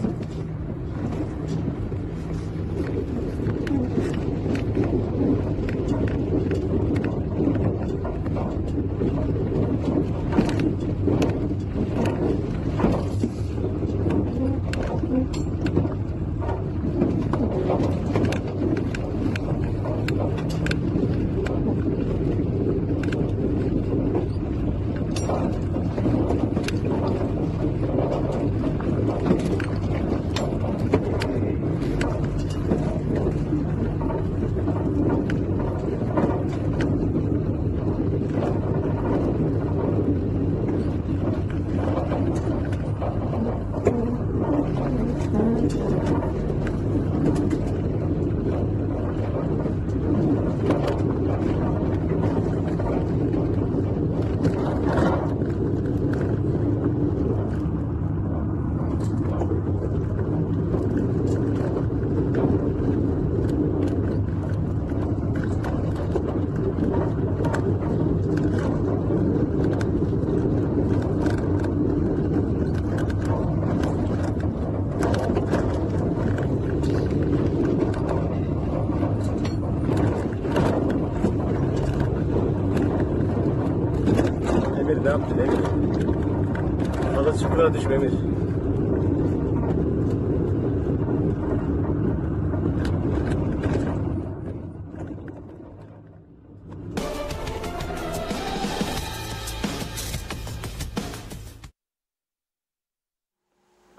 Ne yaptın Emir? Fazla çukura düşme Emir.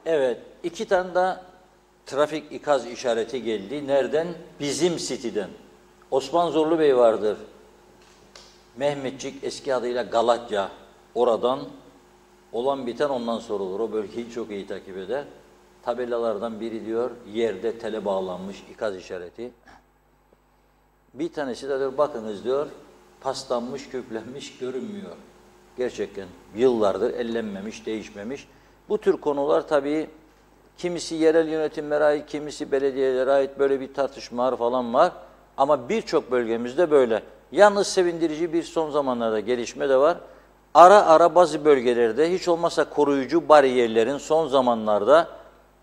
Evet, 2 tane de trafik ikaz işareti geldi. Nereden? Bizim City'den. Osman Zorlu Bey vardır. Mehmetçik, eski adıyla Galatya. Oradan olan biten ondan sorulur. O bölgeyi çok iyi takip eder. Tabelalardan biri diyor, yerde tele bağlanmış ikaz işareti. Bir tanesi de diyor, bakınız diyor, paslanmış, küplenmiş, görünmüyor. Gerçekten yıllardır ellenmemiş, değişmemiş. Bu tür konular tabii kimisi yerel yönetimlere ait, kimisi belediyelere ait, böyle bir tartışmalar falan var. Ama birçok bölgemizde böyle. Yalnız sevindirici bir son zamanlarda gelişme de var. Ara ara bazı bölgelerde hiç olmazsa koruyucu bariyerlerin son zamanlarda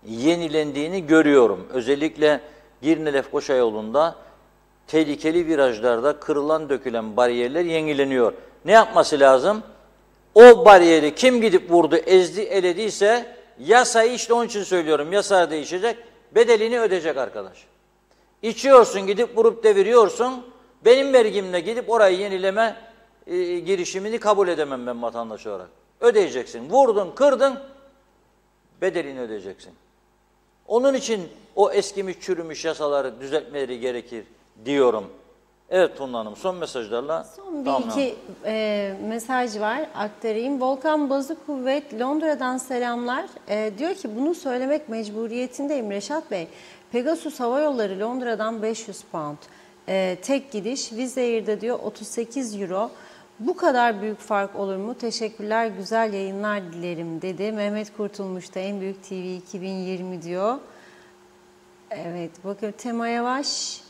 yenilendiğini görüyorum. Özellikle Girne-Lefkoşa yolunda tehlikeli virajlarda kırılan dökülen bariyerler yenileniyor. Ne yapması lazım? O bariyeri kim gidip vurdu, ezdi, elediyse yasayı, işte onun için söylüyorum, yasa değişecek, bedelini ödeyecek arkadaş. İçiyorsun, gidip vurup deviriyorsun, benim vergimle gidip orayı yenileme girişimini kabul edemem ben vatandaş olarak. Ödeyeceksin. Vurdun, kırdın, bedelini ödeyeceksin. Onun için o eskimiş, çürümüş yasaları düzeltmeleri gerekir diyorum. Evet Tunla Hanım, son mesajlarla son bir iki mesaj var, aktarayım. Volkan Bozukuvvet Londra'dan selamlar. Diyor ki bunu söylemek mecburiyetindeyim Reşat Bey. Pegasus Hava Yolları Londra'dan 500 pound. Tek gidiş, Wizz Air'de diyor 38 euro. Bu kadar büyük fark olur mu? Teşekkürler, güzel yayınlar dilerim dedi. Mehmet Kurtulmuş da En Büyük TV 2020 diyor. Evet, bakın Tema Yavaş.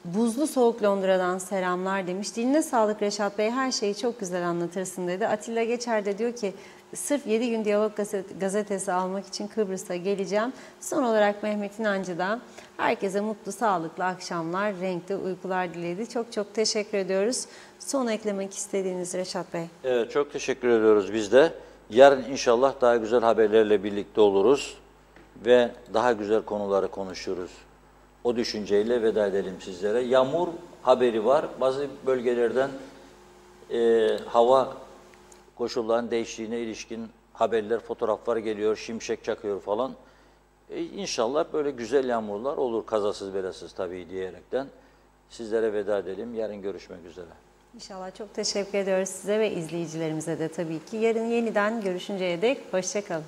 Buzlu soğuk Londra'dan selamlar demiş. Diline sağlık Reşat Bey, her şeyi çok güzel anlatırsın dedi. Atilla Geçer de diyor ki sırf 7 gün Diyalog gazetesi almak için Kıbrıs'a geleceğim. Son olarak Mehmet İnancı da herkese mutlu, sağlıklı akşamlar, renkli uykular diledi. Çok çok teşekkür ediyoruz. Son eklemek istediğiniz Reşat Bey. Evet, çok teşekkür ediyoruz biz de. Yarın inşallah daha güzel haberlerle birlikte oluruz ve daha güzel konuları konuşuruz. O düşünceyle veda edelim sizlere. Yağmur haberi var. Bazı bölgelerden hava koşullarının değiştiğine ilişkin haberler, fotoğraflar geliyor, şimşek çakıyor falan. İnşallah böyle güzel yağmurlar olur, kazasız belasız tabii diyerekten sizlere veda edelim. Yarın görüşmek üzere. İnşallah, çok teşekkür ediyoruz size ve izleyicilerimize de tabii ki. Yarın yeniden görüşünceye dek hoşça kalın.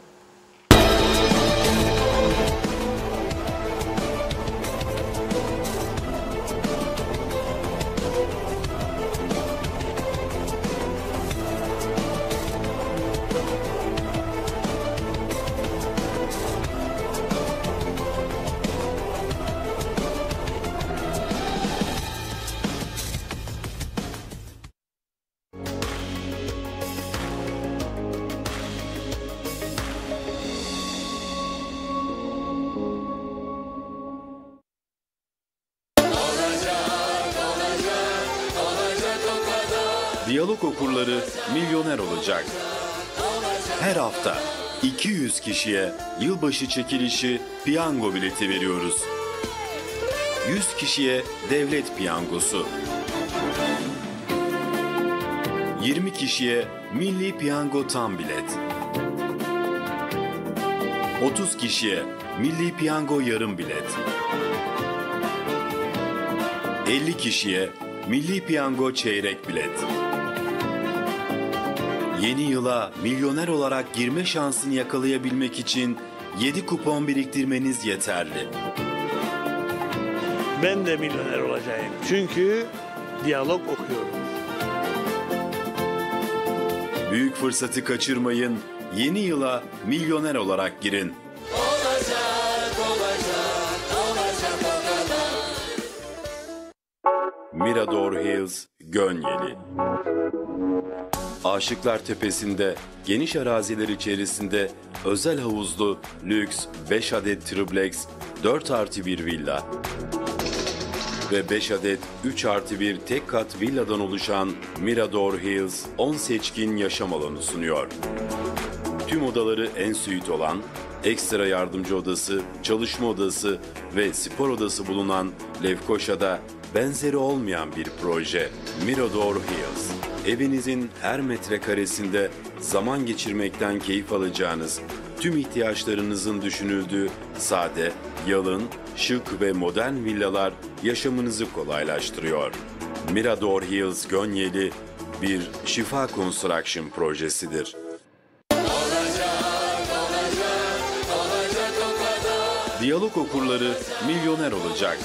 Diyalog okurları milyoner olacak. Her hafta 200 kişiye yılbaşı çekilişi piyango bileti veriyoruz. 100 kişiye devlet piyangosu. 20 kişiye milli piyango tam bilet. 30 kişiye milli piyango yarım bilet. 50 kişiye milli piyango çeyrek bilet. Yeni yıla milyoner olarak girme şansını yakalayabilmek için 7 kupon biriktirmeniz yeterli. Ben de milyoner olacağım. Çünkü diyalog okuyorum. Büyük fırsatı kaçırmayın. Yeni yıla milyoner olarak girin. Mirador Hills, Gönyeli. Aşıklar Tepesi'nde geniş araziler içerisinde özel havuzlu, lüks 5 adet triplex, 4+1 villa ve 5 adet 3+1 tek kat villadan oluşan Mirador Hills 10 seçkin yaşam alanı sunuyor. Tüm odaları en suite olan, ekstra yardımcı odası, çalışma odası ve spor odası bulunan Lefkoşa'da benzeri olmayan bir proje Mirador Hills. Evinizin her metrekaresinde zaman geçirmekten keyif alacağınız, tüm ihtiyaçlarınızın düşünüldüğü sade, yalın, şık ve modern villalar yaşamınızı kolaylaştırıyor. Mirador Hills Gönyeli bir Şifa Construction projesidir. Diyalog okurları milyoner olacak.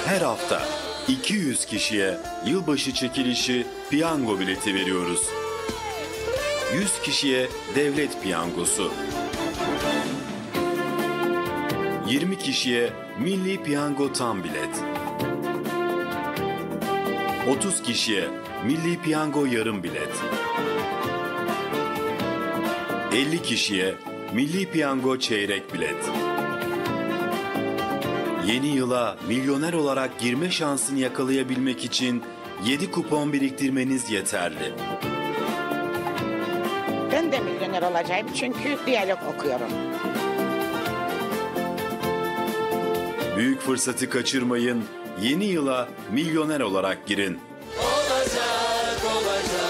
Her hafta 200 kişiye yılbaşı çekilişi piyango bileti veriyoruz. 100 kişiye devlet piyangosu. 20 kişiye milli piyango tam bilet. 30 kişiye milli piyango yarım bilet. 50 kişiye milli piyango çeyrek bilet. Yeni yıla milyoner olarak girme şansını yakalayabilmek için 7 kupon biriktirmeniz yeterli. Ben de milyoner olacağım çünkü diyalog okuyorum. Büyük fırsatı kaçırmayın. Yeni yıla milyoner olarak girin. Olacak, olacak.